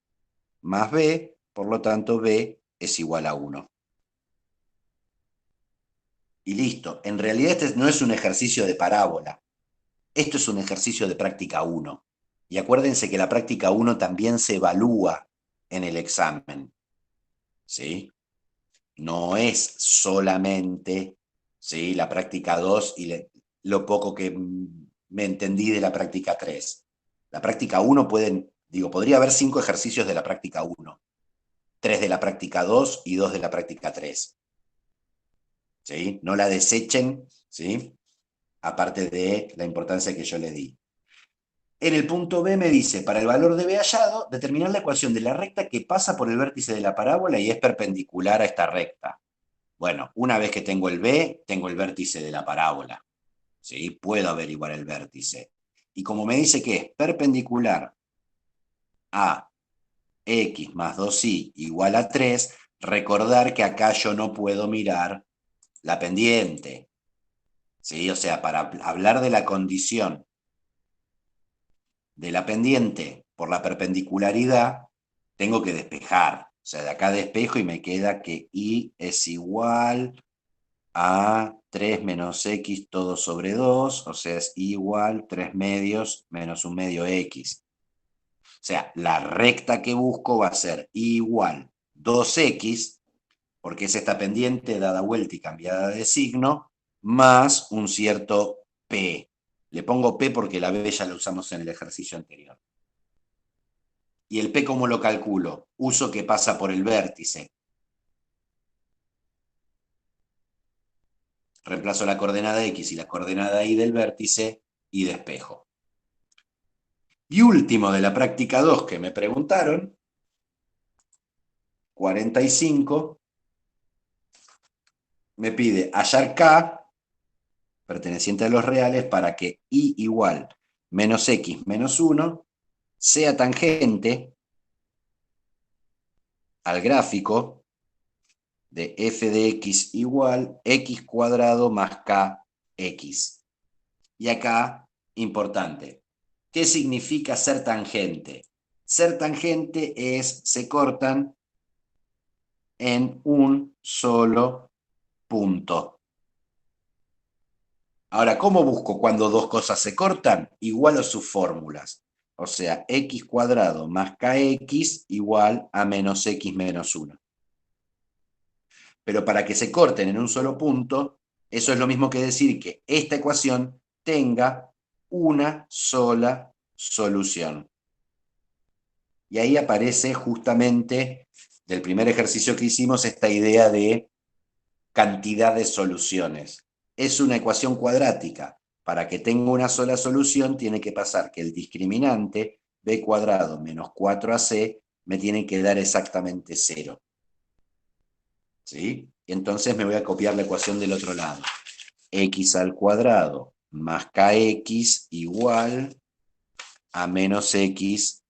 más b, por lo tanto b es igual a 1. Y listo. En realidad este no es un ejercicio de parábola. Esto es un ejercicio de práctica 1. Y acuérdense que la práctica 1 también se evalúa en el examen. ¿Sí? No es solamente, ¿sí?, la práctica 2 y lo poco que me entendí de la práctica 3. La práctica 1 podría haber 5 ejercicios de la práctica 1, 3 de la práctica 2 y 2 de la práctica 3. ¿Sí? No la desechen, ¿sí?, aparte de la importancia que yo le di. En el punto B me dice, para el valor de B hallado, determinar la ecuación de la recta que pasa por el vértice de la parábola y es perpendicular a esta recta. Bueno, una vez que tengo el B, tengo el vértice de la parábola. ¿Sí? Puedo averiguar el vértice. Y como me dice que es perpendicular a x más 2y igual a 3, recordar que acá yo no puedo mirar la pendiente. ¿Sí? O sea, para hablar de la condición de la pendiente por la perpendicularidad, tengo que despejar. O sea, de acá despejo y me queda que y es igual a 3 menos x todo sobre 2, o sea, es igual 3 medios menos 1 medio x. O sea, la recta que busco va a ser igual 2x, porque es esta pendiente dada vuelta y cambiada de signo, más un cierto p. Le pongo p porque la b ya la usamos en el ejercicio anterior. ¿Y el p cómo lo calculo? Uso que pasa por el vértice. Reemplazo la coordenada x y la coordenada y del vértice y despejo. Y último de la práctica 2 que me preguntaron, 45, me pide hallar k perteneciente a los reales para que y igual menos x menos 1 sea tangente al gráfico de f de x igual x cuadrado más kx. Y acá, importante, ¿qué significa ser tangente? Ser tangente es, se cortan en un solo punto. Ahora, ¿cómo busco cuando dos cosas se cortan? Igualo sus fórmulas. O sea, x cuadrado más kx igual a menos x menos 1. Pero para que se corten en un solo punto, eso es lo mismo que decir que esta ecuación tenga una sola solución. Y ahí aparece justamente del primer ejercicio que hicimos esta idea de cantidad de soluciones. Es una ecuación cuadrática. Para que tenga una sola solución tiene que pasar que el discriminante b cuadrado menos 4ac me tiene que dar exactamente 0. ¿Sí? Y entonces me voy a copiar la ecuación del otro lado. X al cuadrado más kx igual a menos x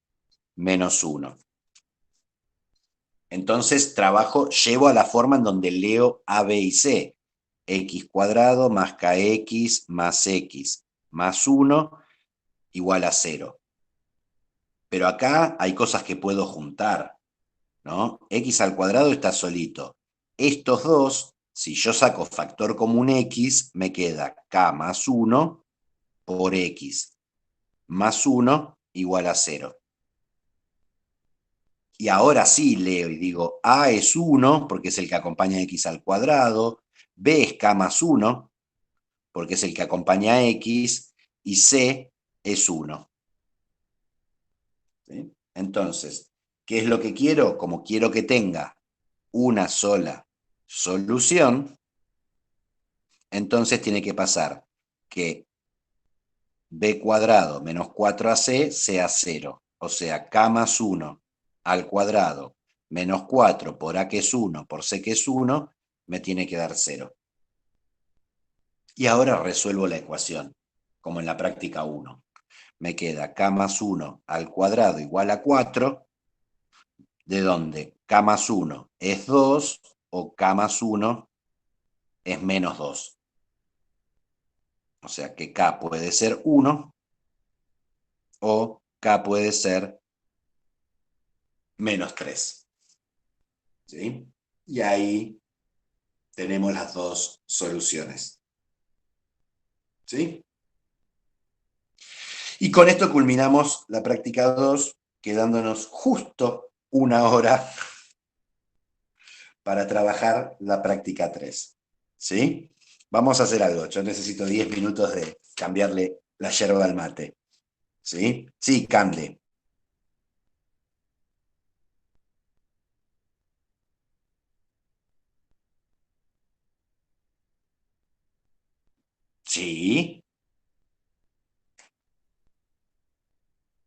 menos 1. Entonces llevo a la forma en donde leo a, b y c. X cuadrado más kx más x más 1 igual a 0. Pero acá hay cosas que puedo juntar, ¿no? X al cuadrado está solito. Estos dos, si yo saco factor común x, me queda k más 1 por x más 1 igual a 0. Y ahora sí leo y digo, a es 1 porque es el que acompaña a x al cuadrado, b es k más 1 porque es el que acompaña a x, y c es 1. ¿Sí? Entonces, ¿qué es lo que quiero? Como quiero que tenga una sola solución, entonces tiene que pasar que b cuadrado menos 4ac sea 0. O sea, k más 1 al cuadrado menos 4 por a que es 1 por c que es 1 me tiene que dar 0. Y ahora resuelvo la ecuación, como en la práctica 1. Me queda k más 1 al cuadrado igual a 4, de donde K más 1 es 2 o K más 1 es menos 2. O sea que K puede ser 1 o K puede ser menos 3. ¿Sí? Y ahí tenemos las dos soluciones. ¿Sí? Y con esto culminamos la práctica 2, quedándonos justo 1 hora para trabajar la práctica 3. ¿Sí? Vamos a hacer algo. Yo necesito 10 minutos de cambiarle la yerba al mate. ¿Sí? Sí, Cande. Sí.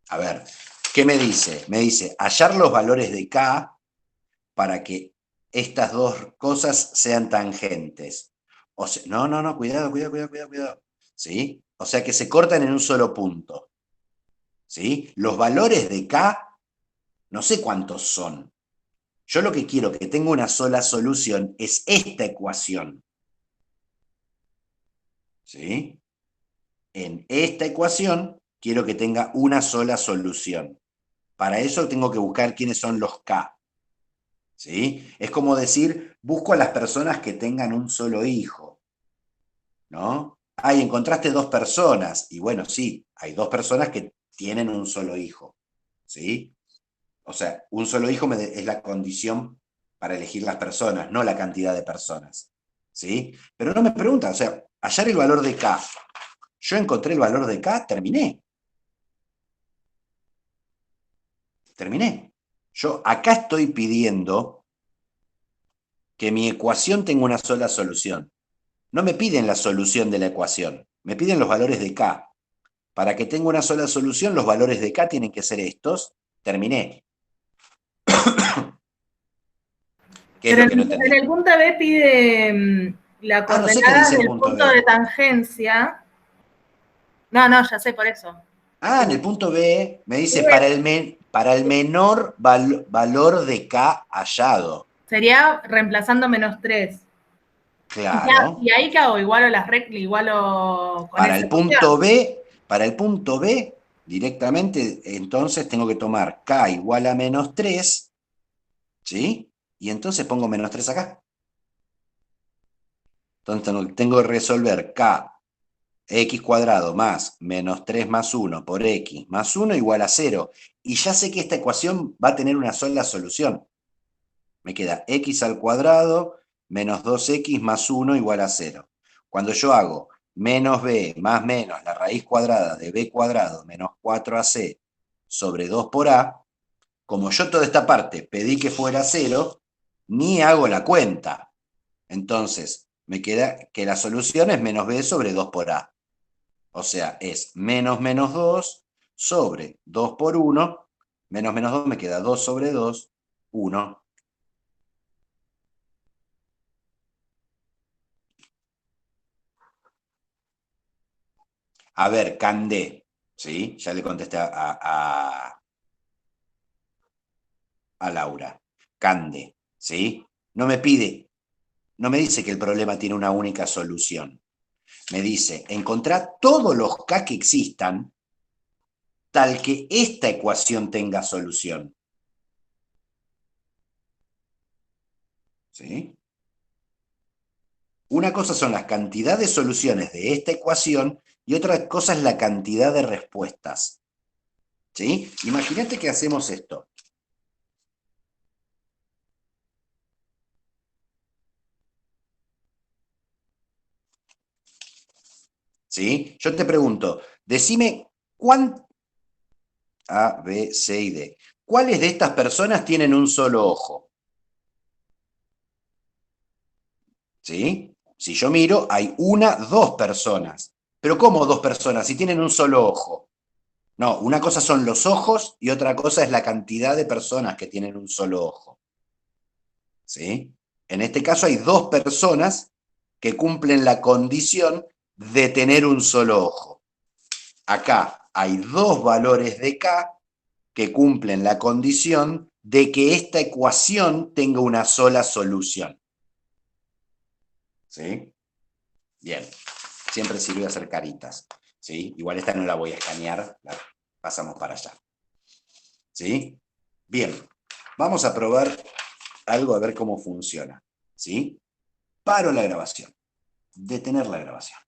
A ver, ¿qué me dice? Me dice, hallar los valores de K para que estas dos cosas sean tangentes. O sea, no, cuidado. ¿Sí? O sea que se cortan en un solo punto. ¿Sí? Los valores de K, no sé cuántos son. Yo lo que quiero que tenga una sola solución es esta ecuación. ¿Sí? En esta ecuación quiero que tenga una sola solución. Para eso tengo que buscar quiénes son los K. ¿Sí? Es como decir, busco a las personas que tengan un solo hijo. ¿No? Encontraste 2 personas. Y bueno, sí, hay 2 personas que tienen un solo hijo. ¿Sí? O sea, un solo hijo es la condición para elegir las personas, no la cantidad de personas. ¿Sí? Pero no me preguntan, o sea, hallar el valor de K. Yo encontré el valor de K, terminé. Yo acá estoy pidiendo que mi ecuación tenga una sola solución. No me piden la solución de la ecuación, me piden los valores de K. Para que tenga una sola solución, los valores de K tienen que ser estos. Terminé. ¿Qué es lo que no entendí? En el punto B pide la coordenada no sé qué dice el del punto punto B. de tangencia. No, ya sé por eso. En el punto B me dice para el menor valor de K hallado. Sería reemplazando menos 3. Claro. ¿Y ahí qué hago? ¿Igualo las reglas? ¿Igualo con Para esa el punto B, directamente, entonces tengo que tomar K igual a menos 3, ¿sí? Y entonces pongo menos 3 acá. Entonces tengo que resolver K, X cuadrado más menos 3 más 1 por X más 1 igual a 0. Y ya sé que esta ecuación va a tener una sola solución. Me queda X al cuadrado menos 2X más 1 igual a 0. Cuando yo hago menos B más menos la raíz cuadrada de B cuadrado menos 4AC sobre 2 por A, como yo toda esta parte pedí que fuera 0, ni hago la cuenta. Entonces, me queda que la solución es menos B sobre 2 por A. O sea, es menos 2 sobre 2 por 1, menos 2 me queda 2 sobre 2, 1. A ver, Candé, ¿sí? Ya le contesté a Laura. Cande, ¿sí? No me dice que el problema tiene una única solución. Me dice, encontrar todos los K que existan tal que esta ecuación tenga solución. ¿Sí? Una cosa son las cantidades de soluciones de esta ecuación y otra cosa es la cantidad de respuestas. ¿Sí? Imagínate que hacemos esto. ¿Sí? Yo te pregunto, decime A, B, C y D. ¿Cuáles de estas personas tienen un solo ojo? ¿Sí? Si yo miro, hay 2 personas. ¿Pero cómo 2 personas si tienen un solo ojo? No, una cosa son los ojos y otra cosa es la cantidad de personas que tienen un solo ojo. ¿Sí? En este caso hay 2 personas que cumplen la condición de tener un solo ojo. Acá hay 2 valores de K que cumplen la condición de que esta ecuación tenga una sola solución. ¿Sí? Bien. Siempre sirve hacer caritas. ¿Sí? Igual esta no la voy a escanear, la pasamos para allá. ¿Sí? Bien. Vamos a probar algo a ver cómo funciona. ¿Sí? Paro la grabación. Detener la grabación.